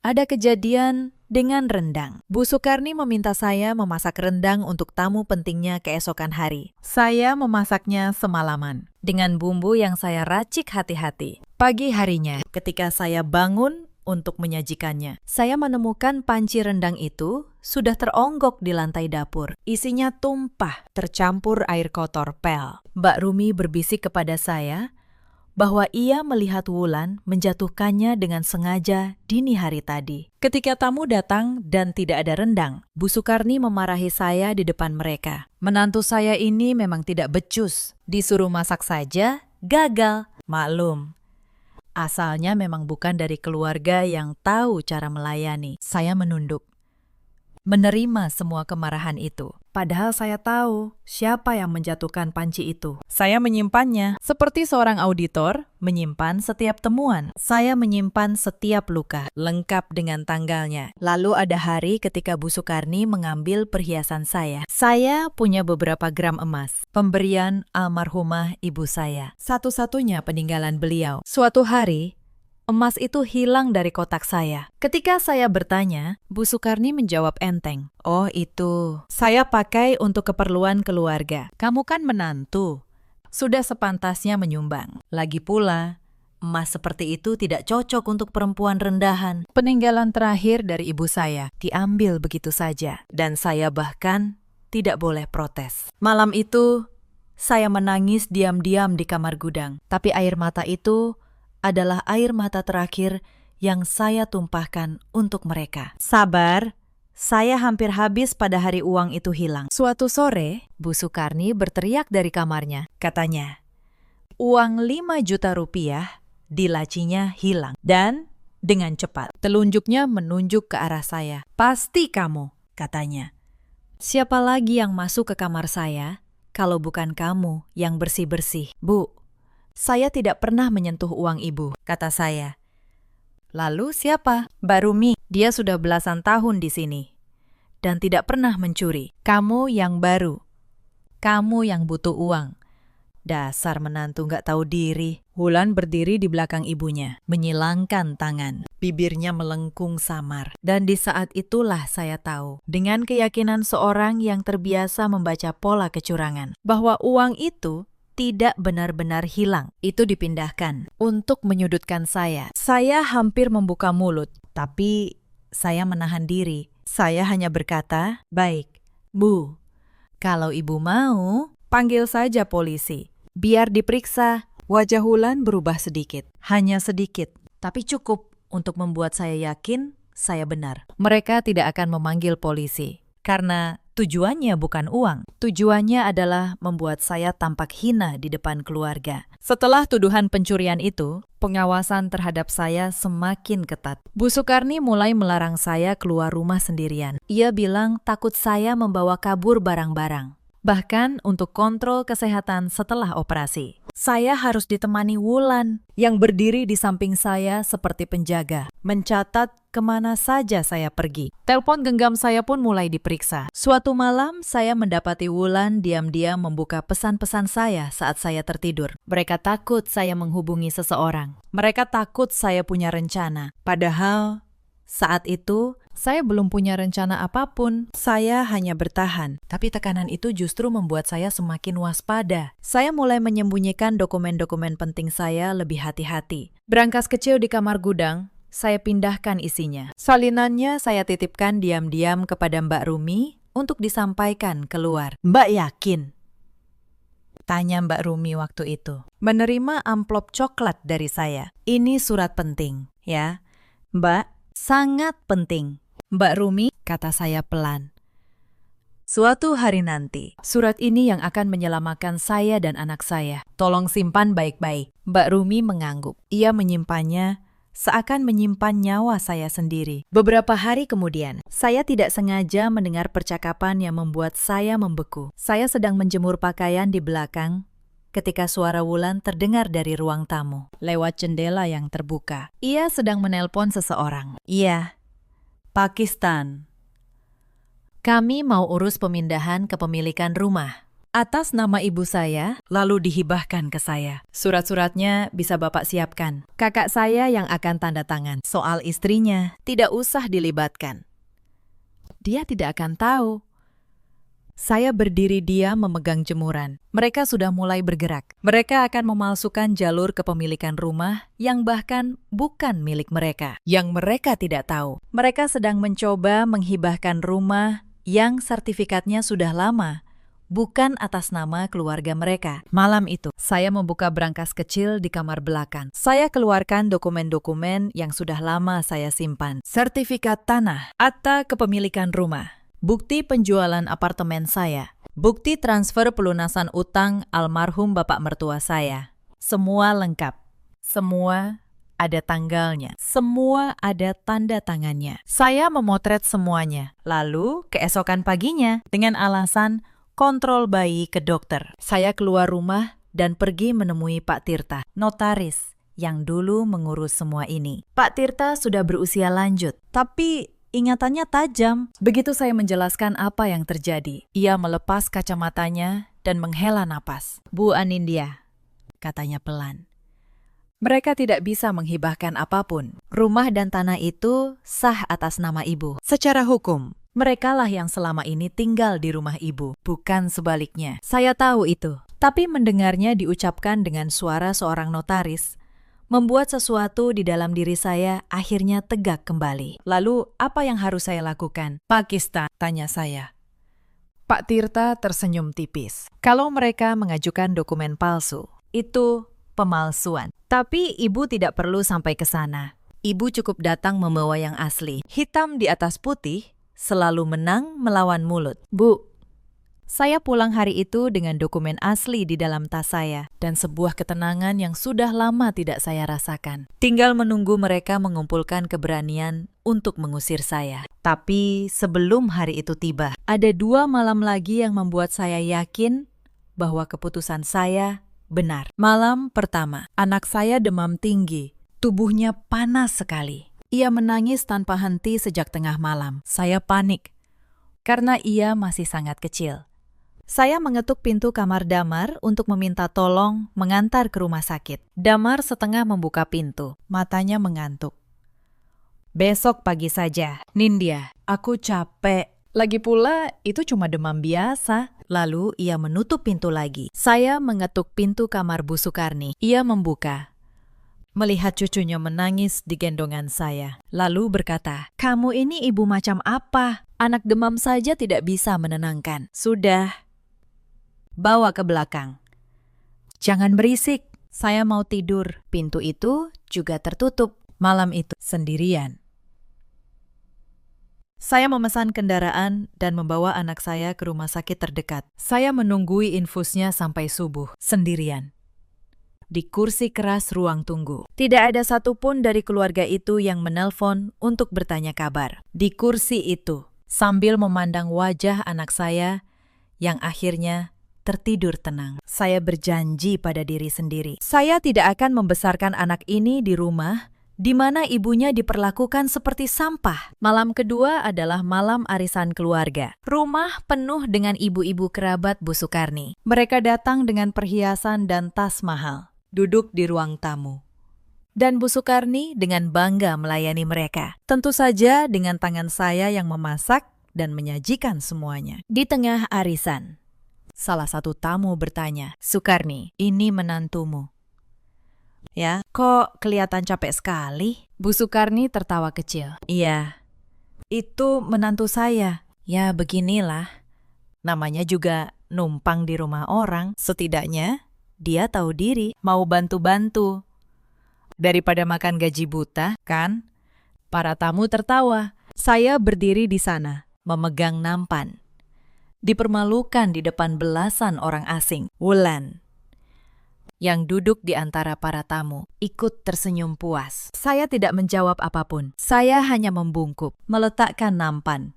ada kejadian dengan rendang. Bu Sukarni meminta saya memasak rendang untuk tamu pentingnya keesokan hari. Saya memasaknya semalaman dengan bumbu yang saya racik hati-hati. Pagi harinya, ketika saya bangun untuk menyajikannya, saya menemukan panci rendang itu sudah teronggok di lantai dapur. Isinya tumpah, tercampur air kotor pel. Mbak Rumi berbisik kepada saya bahwa ia melihat Wulan menjatuhkannya dengan sengaja dini hari tadi. Ketika tamu datang dan tidak ada rendang, Bu Sukarni memarahi saya di depan mereka. Menantu saya ini memang tidak becus. Disuruh masak saja, gagal. Maklum, asalnya memang bukan dari keluarga yang tahu cara melayani. Saya menunduk, menerima semua kemarahan itu. Padahal saya tahu siapa yang menjatuhkan panci itu. Saya menyimpannya seperti seorang auditor menyimpan setiap temuan. Saya menyimpan setiap luka, lengkap dengan tanggalnya. Lalu ada hari ketika Bu Sukarni mengambil perhiasan saya. Saya punya beberapa gram emas, pemberian almarhumah ibu saya. Satu-satunya peninggalan beliau. Suatu hari, emas itu hilang dari kotak saya. Ketika saya bertanya, Bu Sukarni menjawab enteng. Oh itu, saya pakai untuk keperluan keluarga. Kamu kan menantu. Sudah sepantasnya menyumbang. Lagi pula, emas seperti itu tidak cocok untuk perempuan rendahan. Peninggalan terakhir dari ibu saya diambil begitu saja. Dan saya bahkan tidak boleh protes. Malam itu, saya menangis diam-diam di kamar gudang. Tapi air mata itu adalah air mata terakhir yang saya tumpahkan untuk mereka. Sabar, saya hampir habis pada hari uang itu hilang. Suatu sore, Bu Sukarni berteriak dari kamarnya. Katanya, uang 5 juta rupiah di lacinya hilang. Dan dengan cepat, telunjuknya menunjuk ke arah saya. Pasti kamu, katanya. Siapa lagi yang masuk ke kamar saya kalau bukan kamu yang bersih-bersih? Bu, saya tidak pernah menyentuh uang ibu, kata saya. Lalu siapa? Mbak Rumi. Dia sudah belasan tahun di sini dan tidak pernah mencuri. Kamu yang baru. Kamu yang butuh uang. Dasar menantu nggak tahu diri. Wulan berdiri di belakang ibunya, menyilangkan tangan. Bibirnya melengkung samar. Dan di saat itulah saya tahu, dengan keyakinan seorang yang terbiasa membaca pola kecurangan, bahwa uang itu tidak benar-benar hilang. Itu dipindahkan untuk menyudutkan saya. Saya hampir membuka mulut, tapi saya menahan diri. Saya hanya berkata, "Baik, Bu, kalau Ibu mau, panggil saja polisi. Biar diperiksa." Wajah Wulan berubah sedikit. Hanya sedikit, tapi cukup untuk membuat saya yakin saya benar. Mereka tidak akan memanggil polisi, karena tujuannya bukan uang. Tujuannya adalah membuat saya tampak hina di depan keluarga. Setelah tuduhan pencurian itu, pengawasan terhadap saya semakin ketat. Bu Sukarni mulai melarang saya keluar rumah sendirian. Ia bilang takut saya membawa kabur barang-barang. Bahkan untuk kontrol kesehatan setelah operasi. Saya harus ditemani Wulan yang berdiri di samping saya seperti penjaga, mencatat kemana saja saya pergi. Telepon genggam saya pun mulai diperiksa. Suatu malam saya mendapati Wulan diam-diam membuka pesan-pesan saya saat saya tertidur. Mereka takut saya menghubungi seseorang. Mereka takut saya punya rencana. Padahal saat itu saya belum punya rencana apapun. Saya hanya bertahan. Tapi tekanan itu justru membuat saya semakin waspada. Saya mulai menyembunyikan dokumen-dokumen penting saya lebih hati-hati. Berangkas kecil di kamar gudang, saya pindahkan isinya. Salinannya saya titipkan diam-diam kepada Mbak Rumi untuk disampaikan keluar. "Mbak yakin?" tanya Mbak Rumi waktu itu. Menerima amplop coklat dari saya. "Ini surat penting, ya. Mbak, sangat penting." "Mbak Rumi," kata saya pelan, "suatu hari nanti, surat ini yang akan menyelamatkan saya dan anak saya. Tolong simpan baik-baik." Mbak Rumi mengangguk. Ia menyimpannya seakan menyimpan nyawa saya sendiri. Beberapa hari kemudian, saya tidak sengaja mendengar percakapan yang membuat saya membeku. Saya sedang menjemur pakaian di belakang ketika suara Wulan terdengar dari ruang tamu, lewat jendela yang terbuka. Ia sedang menelpon seseorang. "Iya, Pakistan. Kami mau urus pemindahan kepemilikan rumah atas nama ibu saya, lalu dihibahkan ke saya. Surat-suratnya bisa Bapak siapkan. Kakak saya yang akan tanda tangan. Soal istrinya, tidak usah dilibatkan. Dia tidak akan tahu." Saya berdiri diam memegang jemuran. Mereka sudah mulai bergerak. Mereka akan memalsukan jalur kepemilikan rumah yang bahkan bukan milik mereka. Yang mereka tidak tahu. Mereka sedang mencoba menghibahkan rumah yang sertifikatnya sudah lama, bukan atas nama keluarga mereka. Malam itu, saya membuka brankas kecil di kamar belakang. Saya keluarkan dokumen-dokumen yang sudah lama saya simpan. Sertifikat tanah, akta kepemilikan rumah, bukti penjualan apartemen saya, bukti transfer pelunasan utang almarhum bapak mertua saya. Semua lengkap. Semua ada tanggalnya. Semua ada tanda tangannya. Saya memotret semuanya. Lalu, keesokan paginya, dengan alasan kontrol bayi ke dokter, saya keluar rumah dan pergi menemui Pak Tirta, notaris yang dulu mengurus semua ini. Pak Tirta sudah berusia lanjut, tapi ingatannya tajam. Begitu saya menjelaskan apa yang terjadi, ia melepas kacamatanya dan menghela napas. "Bu Anindya," katanya pelan, "mereka tidak bisa menghibahkan apapun. Rumah dan tanah itu sah atas nama ibu. Secara hukum, merekalah yang selama ini tinggal di rumah ibu, bukan sebaliknya." Saya tahu itu, tapi mendengarnya diucapkan dengan suara seorang notaris membuat sesuatu di dalam diri saya akhirnya tegak kembali. "Lalu apa yang harus saya lakukan?" "Pakistan," tanya saya. Pak Tirta tersenyum tipis. "Kalau mereka mengajukan dokumen palsu, itu pemalsuan. Tapi ibu tidak perlu sampai ke sana. Ibu cukup datang membawa yang asli. Hitam di atas putih, selalu menang melawan mulut." "Bu, saya pulang hari itu dengan dokumen asli di dalam tas saya dan sebuah ketenangan yang sudah lama tidak saya rasakan. Tinggal menunggu mereka mengumpulkan keberanian untuk mengusir saya. Tapi sebelum hari itu tiba, ada 2 malam lagi yang membuat saya yakin bahwa keputusan saya benar. Malam pertama, anak saya demam tinggi, tubuhnya panas sekali. Ia menangis tanpa henti sejak tengah malam. Saya panik karena ia masih sangat kecil. Saya mengetuk pintu kamar Damar untuk meminta tolong mengantar ke rumah sakit. Damar setengah membuka pintu, matanya mengantuk. Besok pagi saja, Nindya. Aku capek. Lagi pula itu cuma demam biasa. Lalu ia menutup pintu lagi. Saya mengetuk pintu kamar Bu Sukarni. Ia membuka. Melihat cucunya menangis di gendongan saya. Lalu berkata, "Kamu ini ibu macam apa? Anak demam saja tidak bisa menenangkan. Sudah, bawa ke belakang. Jangan berisik, saya mau tidur." Pintu itu juga tertutup. Malam itu sendirian. Saya memesan kendaraan dan membawa anak saya ke rumah sakit terdekat. Saya menunggui infusnya sampai subuh, sendirian. Di kursi keras ruang tunggu. Tidak ada satupun dari keluarga itu yang menelpon untuk bertanya kabar. Di kursi itu, sambil memandang wajah anak saya yang akhirnya tertidur tenang, saya berjanji pada diri sendiri. Saya tidak akan membesarkan anak ini di rumah di mana ibunya diperlakukan seperti sampah. Malam kedua adalah malam arisan keluarga. Rumah penuh dengan ibu-ibu kerabat Bu Sukarni. Mereka datang dengan perhiasan dan tas mahal, duduk di ruang tamu. Dan Bu Sukarni dengan bangga melayani mereka. Tentu saja dengan tangan saya yang memasak dan menyajikan semuanya. Di tengah arisan, salah satu tamu bertanya, "Sukarni, ini menantumu." "Ya, kok kelihatan capek sekali?" Bu Sukarni tertawa kecil. "Iya, itu menantu saya." "Ya, beginilah. Namanya juga numpang di rumah orang. Setidaknya dia tahu diri, mau bantu-bantu. Daripada makan gaji buta, kan?" Para tamu tertawa. Saya berdiri di sana, memegang nampan. Dipermalukan di depan belasan orang asing. Wulan, yang duduk di antara para tamu, ikut tersenyum puas. Saya tidak menjawab apapun. Saya hanya membungkuk, meletakkan nampan,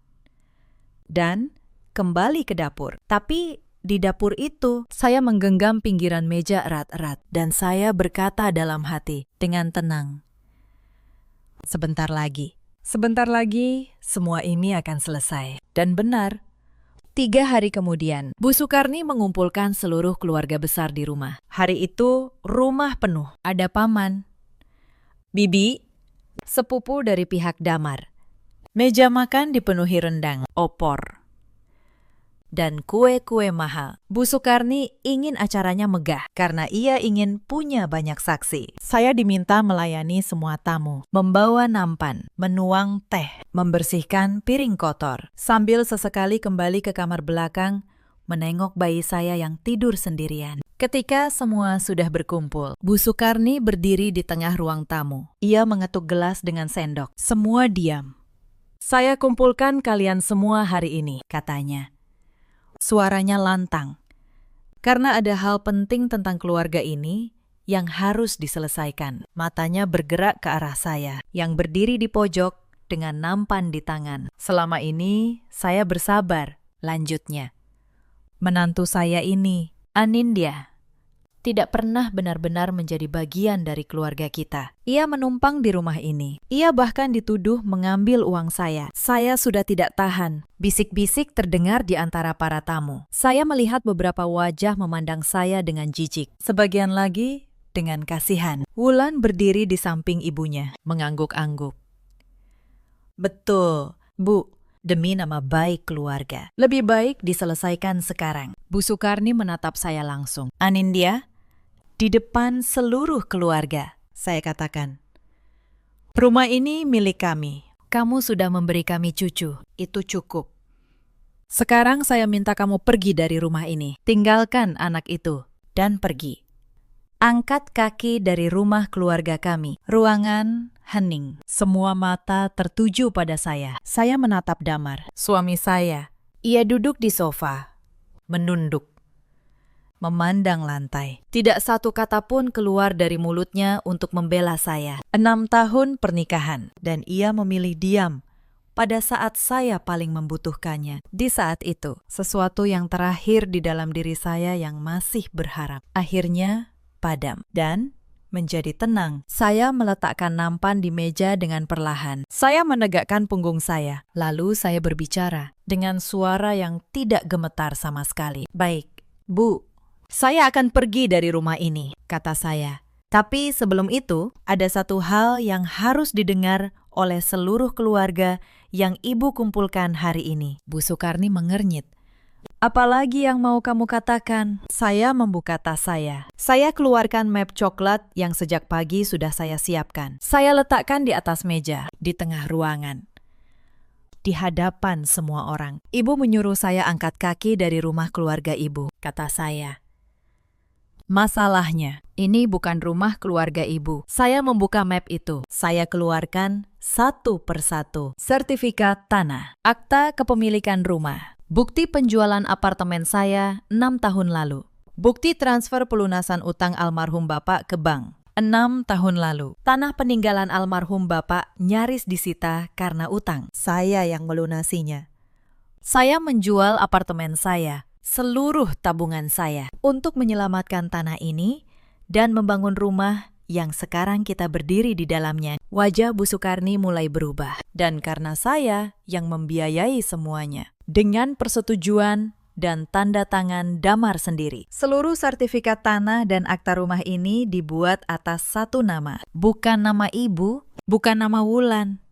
dan kembali ke dapur. Tapi di dapur itu, saya menggenggam pinggiran meja erat-erat, dan saya berkata dalam hati dengan tenang, sebentar lagi, semua ini akan selesai." Dan benar. 3 hari kemudian, Bu Sukarni mengumpulkan seluruh keluarga besar di rumah. Hari itu, rumah penuh. Ada paman, bibi, sepupu dari pihak Damar. Meja makan dipenuhi rendang, opor, dan kue-kue mahal. Bu Sukarni ingin acaranya megah karena ia ingin punya banyak saksi. Saya diminta melayani semua tamu, membawa nampan, menuang teh, membersihkan piring kotor, sambil sesekali kembali ke kamar belakang menengok bayi saya yang tidur sendirian. Ketika semua sudah berkumpul, Bu Sukarni berdiri di tengah ruang tamu. Ia mengetuk gelas dengan sendok. Semua diam. "Saya kumpulkan kalian semua hari ini," katanya. Suaranya lantang, karena ada hal penting tentang keluarga ini yang harus diselesaikan. Matanya bergerak ke arah saya, yang berdiri di pojok dengan nampan di tangan. "Selama ini, saya bersabar," lanjutnya. "Menantu saya ini, Anindya, tidak pernah benar-benar menjadi bagian dari keluarga kita. Ia menumpang di rumah ini. Ia bahkan dituduh mengambil uang saya. Saya sudah tidak tahan." Bisik-bisik terdengar di antara para tamu. Saya melihat beberapa wajah memandang saya dengan jijik. Sebagian lagi dengan kasihan. Wulan berdiri di samping ibunya, mengangguk-angguk. "Betul, Bu. Demi nama baik keluarga. Lebih baik diselesaikan sekarang." Bu Sukarni menatap saya langsung. "Anindya, di depan seluruh keluarga," saya katakan, "rumah ini milik kami. Kamu sudah memberi kami cucu, itu cukup. Sekarang saya minta kamu pergi dari rumah ini. Tinggalkan anak itu dan pergi. Angkat kaki dari rumah keluarga kami." Ruangan hening. Semua mata tertuju pada saya. Saya menatap Damar, suami saya. Ia duduk di sofa, menunduk, memandang lantai. Tidak satu kata pun keluar dari mulutnya untuk membela saya. 6 tahun pernikahan, dan ia memilih diam pada saat saya paling membutuhkannya. Di saat itu, sesuatu yang terakhir di dalam diri saya yang masih berharap akhirnya padam. Dan menjadi tenang. Saya meletakkan nampan di meja dengan perlahan. Saya menegakkan punggung saya. Lalu saya berbicara dengan suara yang tidak gemetar sama sekali. "Baik, Bu, saya akan pergi dari rumah ini," kata saya. "Tapi sebelum itu, ada satu hal yang harus didengar oleh seluruh keluarga yang Ibu kumpulkan hari ini." Bu Sukarni mengernyit. "Apalagi yang mau kamu katakan?" Saya membuka tas saya. Saya keluarkan map coklat yang sejak pagi sudah saya siapkan. Saya letakkan di atas meja, di tengah ruangan, di hadapan semua orang. "Ibu menyuruh saya angkat kaki dari rumah keluarga Ibu," kata saya. "Masalahnya, ini bukan rumah keluarga Ibu." Saya membuka map itu. Saya keluarkan satu persatu. Sertifikat tanah, akta kepemilikan rumah, bukti penjualan apartemen saya 6 tahun lalu, bukti transfer pelunasan utang almarhum Bapak ke bank 6 tahun lalu. Tanah peninggalan almarhum Bapak nyaris disita karena utang. Saya yang melunasinya. Saya menjual apartemen saya, seluruh tabungan saya, untuk menyelamatkan tanah ini dan membangun rumah yang sekarang kita berdiri di dalamnya. Wajah Bu Sukarni mulai berubah. Dan karena saya yang membiayai semuanya, dengan persetujuan dan tanda tangan Damar sendiri. Seluruh sertifikat tanah dan akta rumah ini dibuat atas satu nama. Bukan nama Ibu, bukan nama Wulan.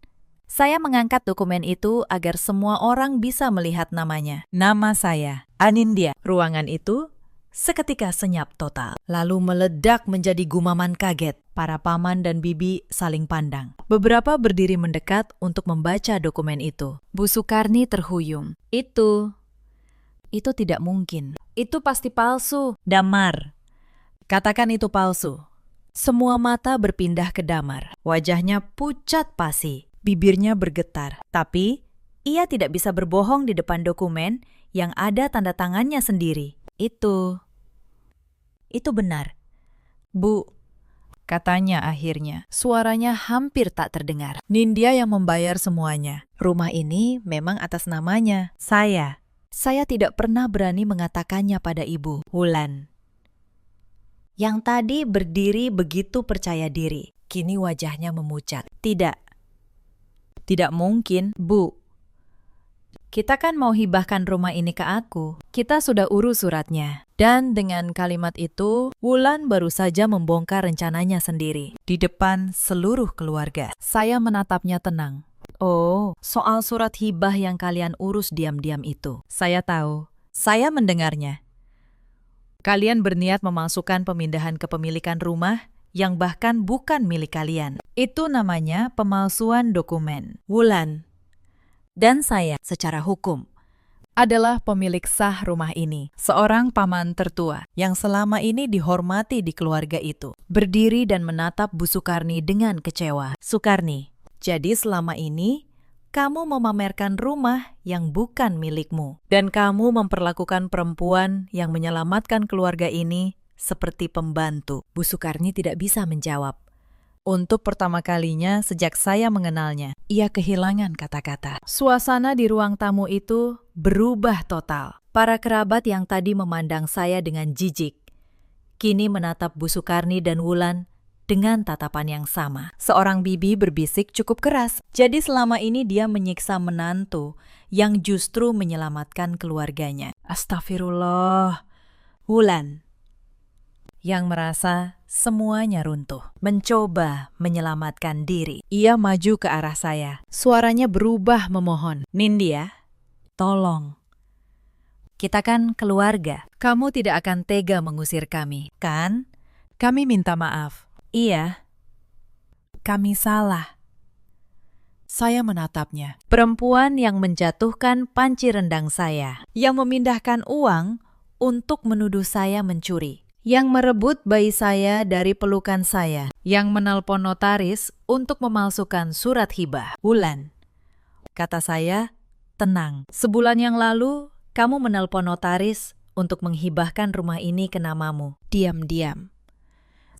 Saya mengangkat dokumen itu agar semua orang bisa melihat namanya. Nama saya, Anindya. Ruangan itu seketika senyap total, lalu meledak menjadi gumaman kaget. Para paman dan bibi saling pandang. Beberapa berdiri mendekat untuk membaca dokumen itu. Bu Sukarni terhuyung. Itu tidak mungkin. Itu pasti palsu. Damar, katakan itu palsu." Semua mata berpindah ke Damar. Wajahnya pucat pasi, bibirnya bergetar. Tapi ia tidak bisa berbohong di depan dokumen yang ada tanda tangannya sendiri. Itu benar. "Bu," katanya akhirnya. Suaranya hampir tak terdengar. "Nindya yang membayar semuanya. Rumah ini memang atas namanya. Saya tidak pernah berani mengatakannya pada Ibu, Wulan." Yang tadi berdiri begitu percaya diri, kini wajahnya memucat. Tidak mungkin, Bu. Kita kan mau hibahkan rumah ini ke aku. Kita sudah urus suratnya." Dan dengan kalimat itu, Wulan baru saja membongkar rencananya sendiri di depan seluruh keluarga. Saya menatapnya tenang. "Oh, soal surat hibah yang kalian urus diam-diam itu. Saya tahu. Saya mendengarnya. Kalian berniat memasukkan pemindahan kepemilikan rumah yang bahkan bukan milik kalian. Itu namanya pemalsuan dokumen. Wulan dan saya secara hukum adalah pemilik sah rumah ini, seorang paman tertua yang selama ini dihormati di keluarga itu." Berdiri dan menatap Bu Sukarni dengan kecewa. "Sukarni, jadi selama ini kamu memamerkan rumah yang bukan milikmu, dan kamu memperlakukan perempuan yang menyelamatkan keluarga ini seperti pembantu." Bu Sukarni tidak bisa menjawab. Untuk pertama kalinya sejak saya mengenalnya, ia kehilangan kata-kata. Suasana di ruang tamu itu berubah total. Para kerabat yang tadi memandang saya dengan jijik, kini menatap Bu Sukarni dan Wulan dengan tatapan yang sama. Seorang bibi berbisik cukup keras. Jadi selama ini dia menyiksa menantu yang justru menyelamatkan keluarganya. Astagfirullah. Wulan, yang merasa semuanya runtuh, mencoba menyelamatkan diri. Ia maju ke arah saya. Suaranya berubah memohon. "Nindya, tolong. Kita kan keluarga. Kamu tidak akan tega mengusir kami, kan? Kami minta maaf." "Iya, kami salah." Saya menatapnya. Perempuan yang menjatuhkan panci rendang saya, yang memindahkan uang untuk menuduh saya mencuri, yang merebut bayi saya dari pelukan saya, yang menelpon notaris untuk memalsukan surat hibah. "Wulan," kata saya, "tenang. Sebulan yang lalu, kamu menelpon notaris untuk menghibahkan rumah ini ke namamu, diam-diam,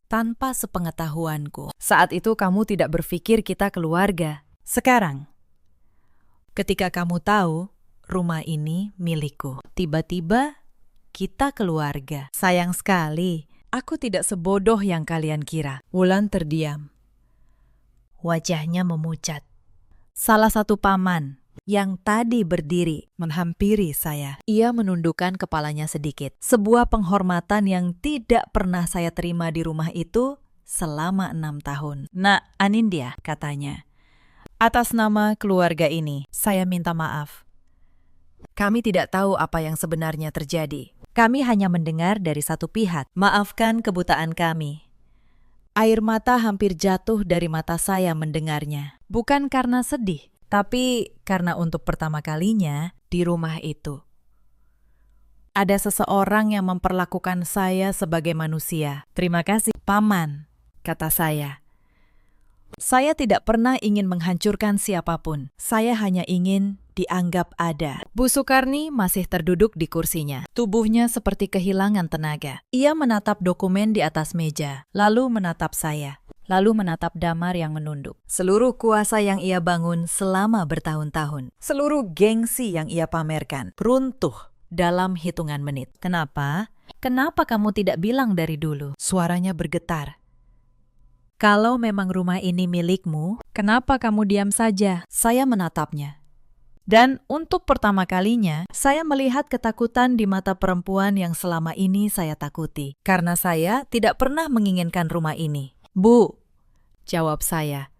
tanpa sepengetahuanku. Saat itu kamu tidak berpikir kita keluarga. Sekarang, ketika kamu tahu rumah ini milikku, tiba-tiba kita keluarga. Sayang sekali, Aku tidak sebodoh yang kalian kira. Wulan terdiam. Wajahnya memucat. Salah satu paman yang tadi berdiri menghampiri saya. Ia menundukkan kepalanya sedikit. Sebuah penghormatan yang tidak pernah saya terima di rumah itu selama 6 tahun. "Nak, Anindya," katanya. "Atas nama keluarga ini, saya minta maaf. Kami tidak tahu apa yang sebenarnya terjadi. Kami hanya mendengar dari satu pihak. Maafkan kebutaan kami." Air mata hampir jatuh dari mata saya mendengarnya. Bukan karena sedih, tapi karena untuk pertama kalinya di rumah itu ada seseorang yang memperlakukan saya sebagai manusia. "Terima kasih, Paman," kata saya. Saya tidak pernah ingin menghancurkan siapapun. Saya hanya ingin dianggap ada. Bu Sukarni masih terduduk di kursinya. Tubuhnya seperti kehilangan tenaga. Ia menatap dokumen di atas meja, lalu menatap saya, lalu menatap Damar yang menunduk. Seluruh kuasa yang ia bangun selama bertahun-tahun, seluruh gengsi yang ia pamerkan, runtuh dalam hitungan menit. "Kenapa? Kenapa kamu tidak bilang dari dulu?" Suaranya bergetar. "Kalau memang rumah ini milikmu, kenapa kamu diam saja?" Saya menatapnya. Dan untuk pertama kalinya, saya melihat ketakutan di mata perempuan yang selama ini saya takuti. Karena saya tidak pernah menginginkan rumah ini. "Bu," jawab saya.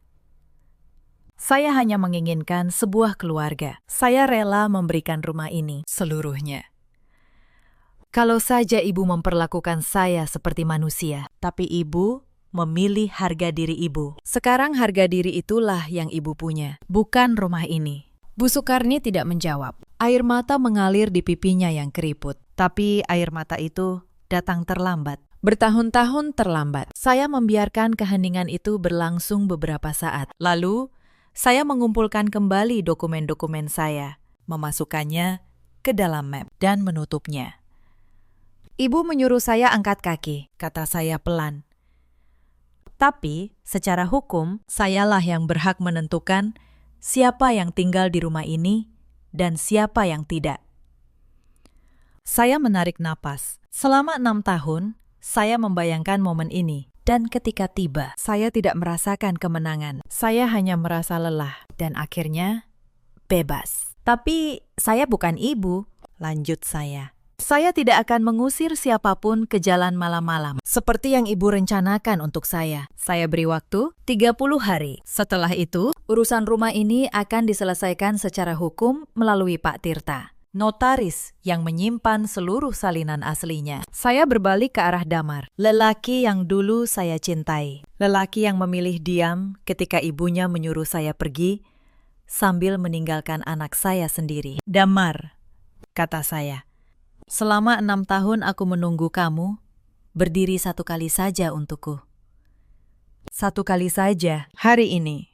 "Saya hanya menginginkan sebuah keluarga. Saya rela memberikan rumah ini seluruhnya. Kalau saja ibu memperlakukan saya seperti manusia, tapi ibu memilih harga diri ibu. Sekarang harga diri itulah yang ibu punya, bukan rumah ini." Bu Sukarni tidak menjawab. Air mata mengalir di pipinya yang keriput. Tapi air mata itu datang terlambat. Bertahun-tahun terlambat. Saya membiarkan keheningan itu berlangsung beberapa saat. Lalu, saya mengumpulkan kembali dokumen-dokumen saya, memasukkannya ke dalam map, dan menutupnya. "Ibu menyuruh saya angkat kaki," kata saya pelan. "Tapi, secara hukum, sayalah yang berhak menentukan siapa yang tinggal di rumah ini dan siapa yang tidak." Saya menarik napas. Selama 6 tahun, saya membayangkan momen ini. Dan ketika tiba, saya tidak merasakan kemenangan. Saya hanya merasa lelah dan akhirnya bebas. "Tapi saya bukan ibu," lanjut saya. "Saya tidak akan mengusir siapapun ke jalan malam-malam, seperti yang ibu rencanakan untuk saya. Saya beri waktu 30 hari. Setelah itu, urusan rumah ini akan diselesaikan secara hukum melalui Pak Tirta, notaris yang menyimpan seluruh salinan aslinya." Saya berbalik ke arah Damar, lelaki yang dulu saya cintai. Lelaki yang memilih diam ketika ibunya menyuruh saya pergi, sambil meninggalkan anak saya sendiri. "Damar," kata saya. "Selama 6 tahun aku menunggu kamu, berdiri satu kali saja untukku. Satu kali saja, hari ini.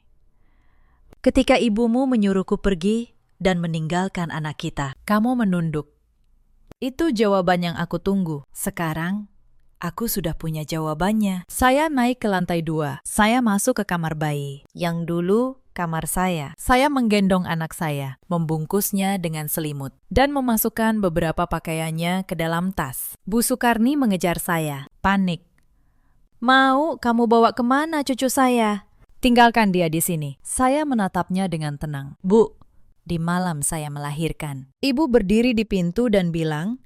Ketika ibumu menyuruhku pergi dan meninggalkan anak kita, kamu menunduk. Itu jawaban yang aku tunggu. Sekarang, aku sudah punya jawabannya." Saya naik ke lantai 2. Saya masuk ke kamar bayi, yang dulu kamar saya. Saya menggendong anak saya, membungkusnya dengan selimut, dan memasukkan beberapa pakaiannya ke dalam tas. Bu Sukarni mengejar saya, panik. "Mau kamu bawa kemana cucu saya? Tinggalkan dia di sini." Saya menatapnya dengan tenang. "Bu, di malam saya melahirkan." Ibu berdiri di pintu dan bilang,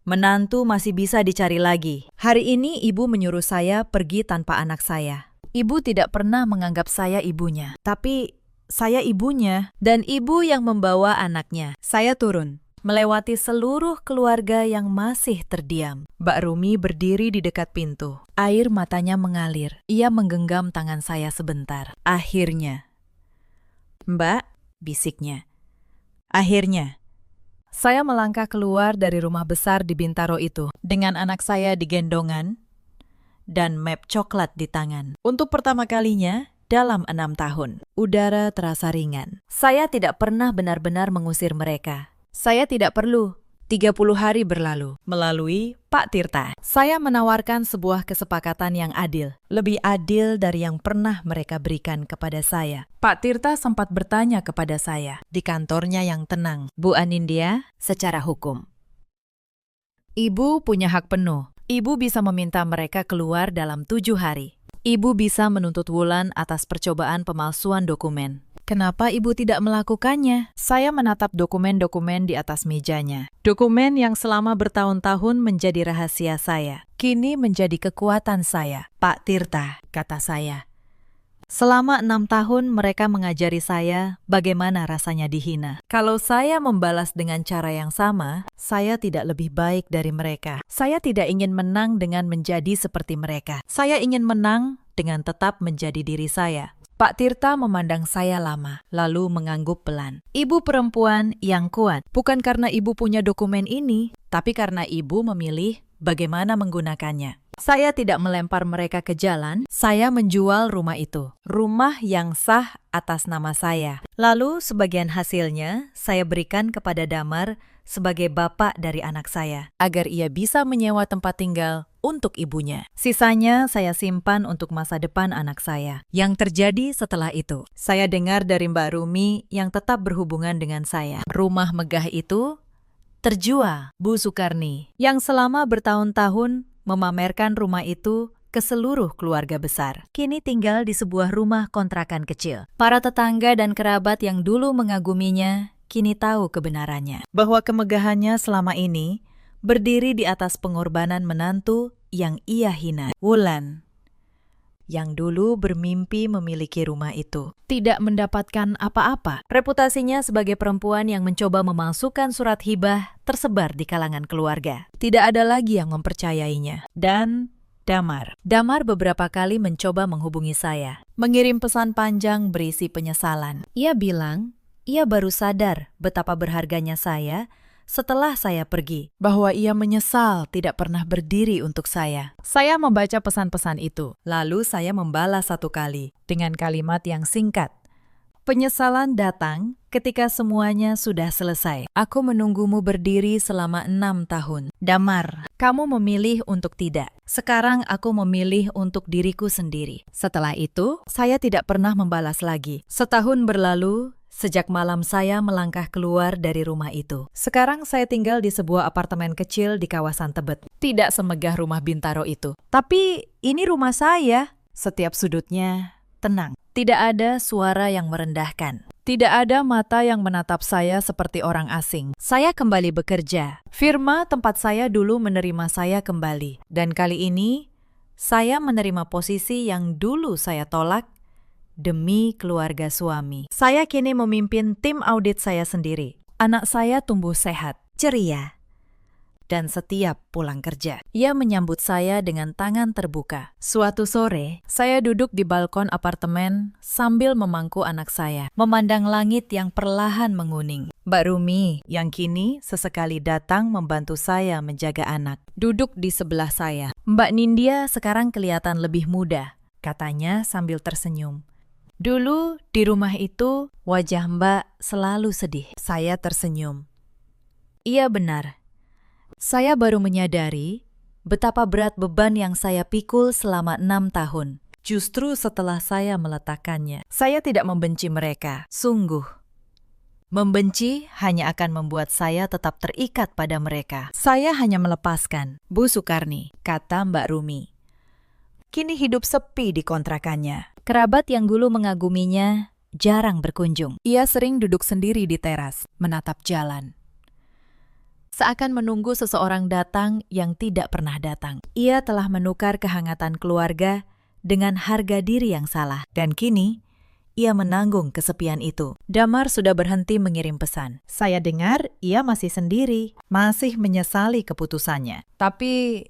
"Menantu masih bisa dicari lagi." Hari ini ibu menyuruh saya pergi tanpa anak saya. Ibu tidak pernah menganggap saya ibunya, tapi saya ibunya dan ibu yang membawa anaknya. Saya turun, melewati seluruh keluarga yang masih terdiam. Mbak Rumi berdiri di dekat pintu. Air matanya mengalir. Ia menggenggam tangan saya sebentar. Akhirnya, "Mbak," bisiknya. Akhirnya, saya melangkah keluar dari rumah besar di Bintaro itu dengan anak saya di gendongan dan map coklat di tangan. Untuk pertama kalinya dalam 6 tahun, udara terasa ringan. Saya tidak pernah benar-benar mengusir mereka. Saya tidak perlu. 30 hari berlalu melalui Pak Tirta. Saya menawarkan sebuah kesepakatan yang adil, lebih adil dari yang pernah mereka berikan kepada saya. Pak Tirta sempat bertanya kepada saya di kantornya yang tenang, "Bu Anindya, secara hukum, ibu punya hak penuh Ibu bisa meminta mereka keluar dalam 7 hari. Ibu bisa menuntut Wulan atas percobaan pemalsuan dokumen. Kenapa ibu tidak melakukannya? Saya menatap dokumen-dokumen di atas mejanya. Dokumen yang selama bertahun-tahun menjadi rahasia saya. Kini menjadi kekuatan saya. Pak Tirta, kata saya. Selama 6 tahun mereka mengajari saya bagaimana rasanya dihina. Kalau saya membalas dengan cara yang sama, saya tidak lebih baik dari mereka. Saya tidak ingin menang dengan menjadi seperti mereka. Saya ingin menang dengan tetap menjadi diri saya. Pak Tirta memandang saya lama, lalu mengangguk pelan. Ibu perempuan yang kuat, bukan karena ibu punya dokumen ini, tapi karena ibu memilih bagaimana menggunakannya. Saya tidak melempar mereka ke jalan, saya menjual rumah itu. Rumah yang sah atas nama saya. Lalu sebagian hasilnya saya berikan kepada Damar sebagai bapak dari anak saya, agar ia bisa menyewa tempat tinggal untuk ibunya. Sisanya saya simpan untuk masa depan anak saya. Yang terjadi setelah itu, saya dengar dari Mbak Rumi yang tetap berhubungan dengan saya. Rumah megah itu terjual. Bu Sukarni, yang selama bertahun-tahun memamerkan rumah itu ke seluruh keluarga besar, kini tinggal di sebuah rumah kontrakan kecil. Para tetangga dan kerabat yang dulu mengaguminya, kini tahu kebenarannya. Bahwa kemegahannya selama ini berdiri di atas pengorbanan menantu yang ia hina. Wulan, yang dulu bermimpi memiliki rumah itu, tidak mendapatkan apa-apa. Reputasinya sebagai perempuan yang mencoba memalsukan surat hibah tersebar di kalangan keluarga. Tidak ada lagi yang mempercayainya. Dan Damar beberapa kali mencoba menghubungi saya, mengirim pesan panjang berisi penyesalan. Ia bilang, ia baru sadar betapa berharganya saya setelah saya pergi, bahwa ia menyesal tidak pernah berdiri untuk saya. Saya membaca pesan-pesan itu, lalu saya membalas 1 kali dengan kalimat yang singkat. Penyesalan datang ketika semuanya sudah selesai. Aku menunggumu berdiri selama 6 tahun. Damar, kamu memilih untuk tidak. Sekarang aku memilih untuk diriku sendiri. Setelah itu, saya tidak pernah membalas lagi. Setahun berlalu, sejak malam saya melangkah keluar dari rumah itu. Sekarang saya tinggal di sebuah apartemen kecil di kawasan Tebet. Tidak semegah rumah Bintaro itu. Tapi ini rumah saya. Setiap sudutnya tenang. Tidak ada suara yang merendahkan. Tidak ada mata yang menatap saya seperti orang asing. Saya kembali bekerja. Firma tempat saya dulu menerima saya kembali. Dan kali ini, saya menerima posisi yang dulu saya tolak demi keluarga suami. Saya kini memimpin tim audit saya sendiri. Anak saya tumbuh sehat, ceria, dan setiap pulang kerja, ia menyambut saya dengan tangan terbuka. Suatu sore, saya duduk di balkon apartemen sambil memangku anak saya, memandang langit yang perlahan menguning. Mbak Rumi, yang kini sesekali datang membantu saya menjaga anak, duduk di sebelah saya. Mbak Nindya sekarang kelihatan lebih muda, katanya sambil tersenyum. Dulu di rumah itu, wajah Mbak selalu sedih. Saya tersenyum. Iya benar. Saya baru menyadari betapa berat beban yang saya pikul selama 6 tahun. Justru setelah saya meletakkannya, saya tidak membenci mereka. Sungguh. Membenci hanya akan membuat saya tetap terikat pada mereka. Saya hanya melepaskan. Bu Sukarni, kata Mbak Rumi. Kini hidup sepi di kontrakannya. Kerabat yang dulu mengaguminya jarang berkunjung. Ia sering duduk sendiri di teras, menatap jalan. Seakan menunggu seseorang datang yang tidak pernah datang. Ia telah menukar kehangatan keluarga dengan harga diri yang salah. Dan kini, ia menanggung kesepian itu. Damar sudah berhenti mengirim pesan. Saya dengar ia masih sendiri, masih menyesali keputusannya. Tapi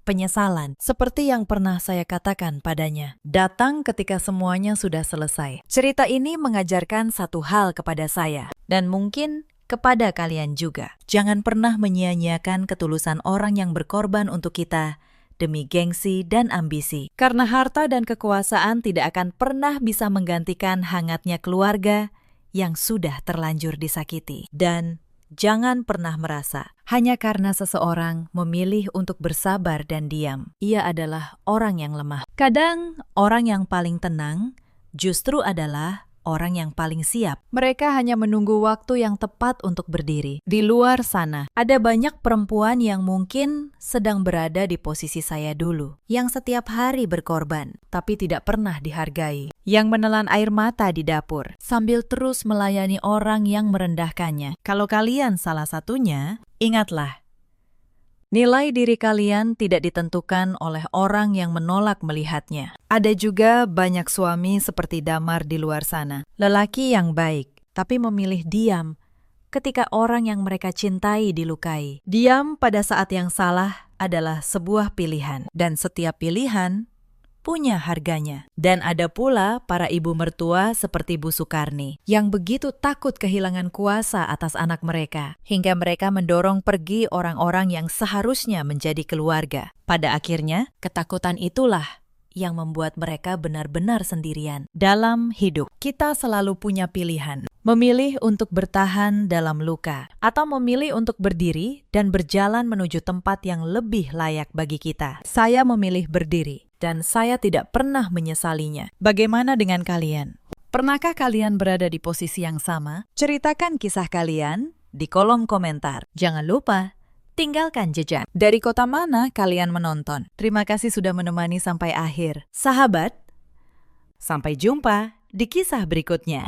penyesalan, seperti yang pernah saya katakan padanya, datang ketika semuanya sudah selesai. Cerita ini mengajarkan satu hal kepada saya, dan mungkin kepada kalian juga. Jangan pernah menyia-nyiakan ketulusan orang yang berkorban untuk kita demi gengsi dan ambisi. Karena harta dan kekuasaan tidak akan pernah bisa menggantikan hangatnya keluarga yang sudah terlanjur disakiti. Dan jangan pernah merasa, hanya karena seseorang memilih untuk bersabar dan diam, ia adalah orang yang lemah. Kadang, orang yang paling tenang justru adalah orang yang paling siap. Mereka hanya menunggu waktu yang tepat untuk berdiri. Di luar sana, ada banyak perempuan yang mungkin sedang berada di posisi saya dulu, yang setiap hari berkorban, tapi tidak pernah dihargai, yang menelan air mata di dapur, sambil terus melayani orang yang merendahkannya. Kalau kalian salah satunya, ingatlah, nilai diri kalian tidak ditentukan oleh orang yang menolak melihatnya. Ada juga banyak suami seperti Damar di luar sana. Lelaki yang baik, tapi memilih diam ketika orang yang mereka cintai dilukai. Diam pada saat yang salah adalah sebuah pilihan. Dan setiap pilihan punya harganya. Dan ada pula para ibu mertua seperti Bu Sukarni yang begitu takut kehilangan kuasa atas anak mereka, hingga mereka mendorong pergi orang-orang yang seharusnya menjadi keluarga. Pada akhirnya, ketakutan itulah yang membuat mereka benar-benar sendirian. Dalam hidup, kita selalu punya pilihan. Memilih untuk bertahan dalam luka, atau memilih untuk berdiri dan berjalan menuju tempat yang lebih layak bagi kita. Saya memilih berdiri, dan saya tidak pernah menyesalinya. Bagaimana dengan kalian? Pernahkah kalian berada di posisi yang sama? Ceritakan kisah kalian di kolom komentar. Jangan lupa, tinggalkan jejak. Dari kota mana kalian menonton? Terima kasih sudah menemani sampai akhir. Sahabat, sampai jumpa di kisah berikutnya.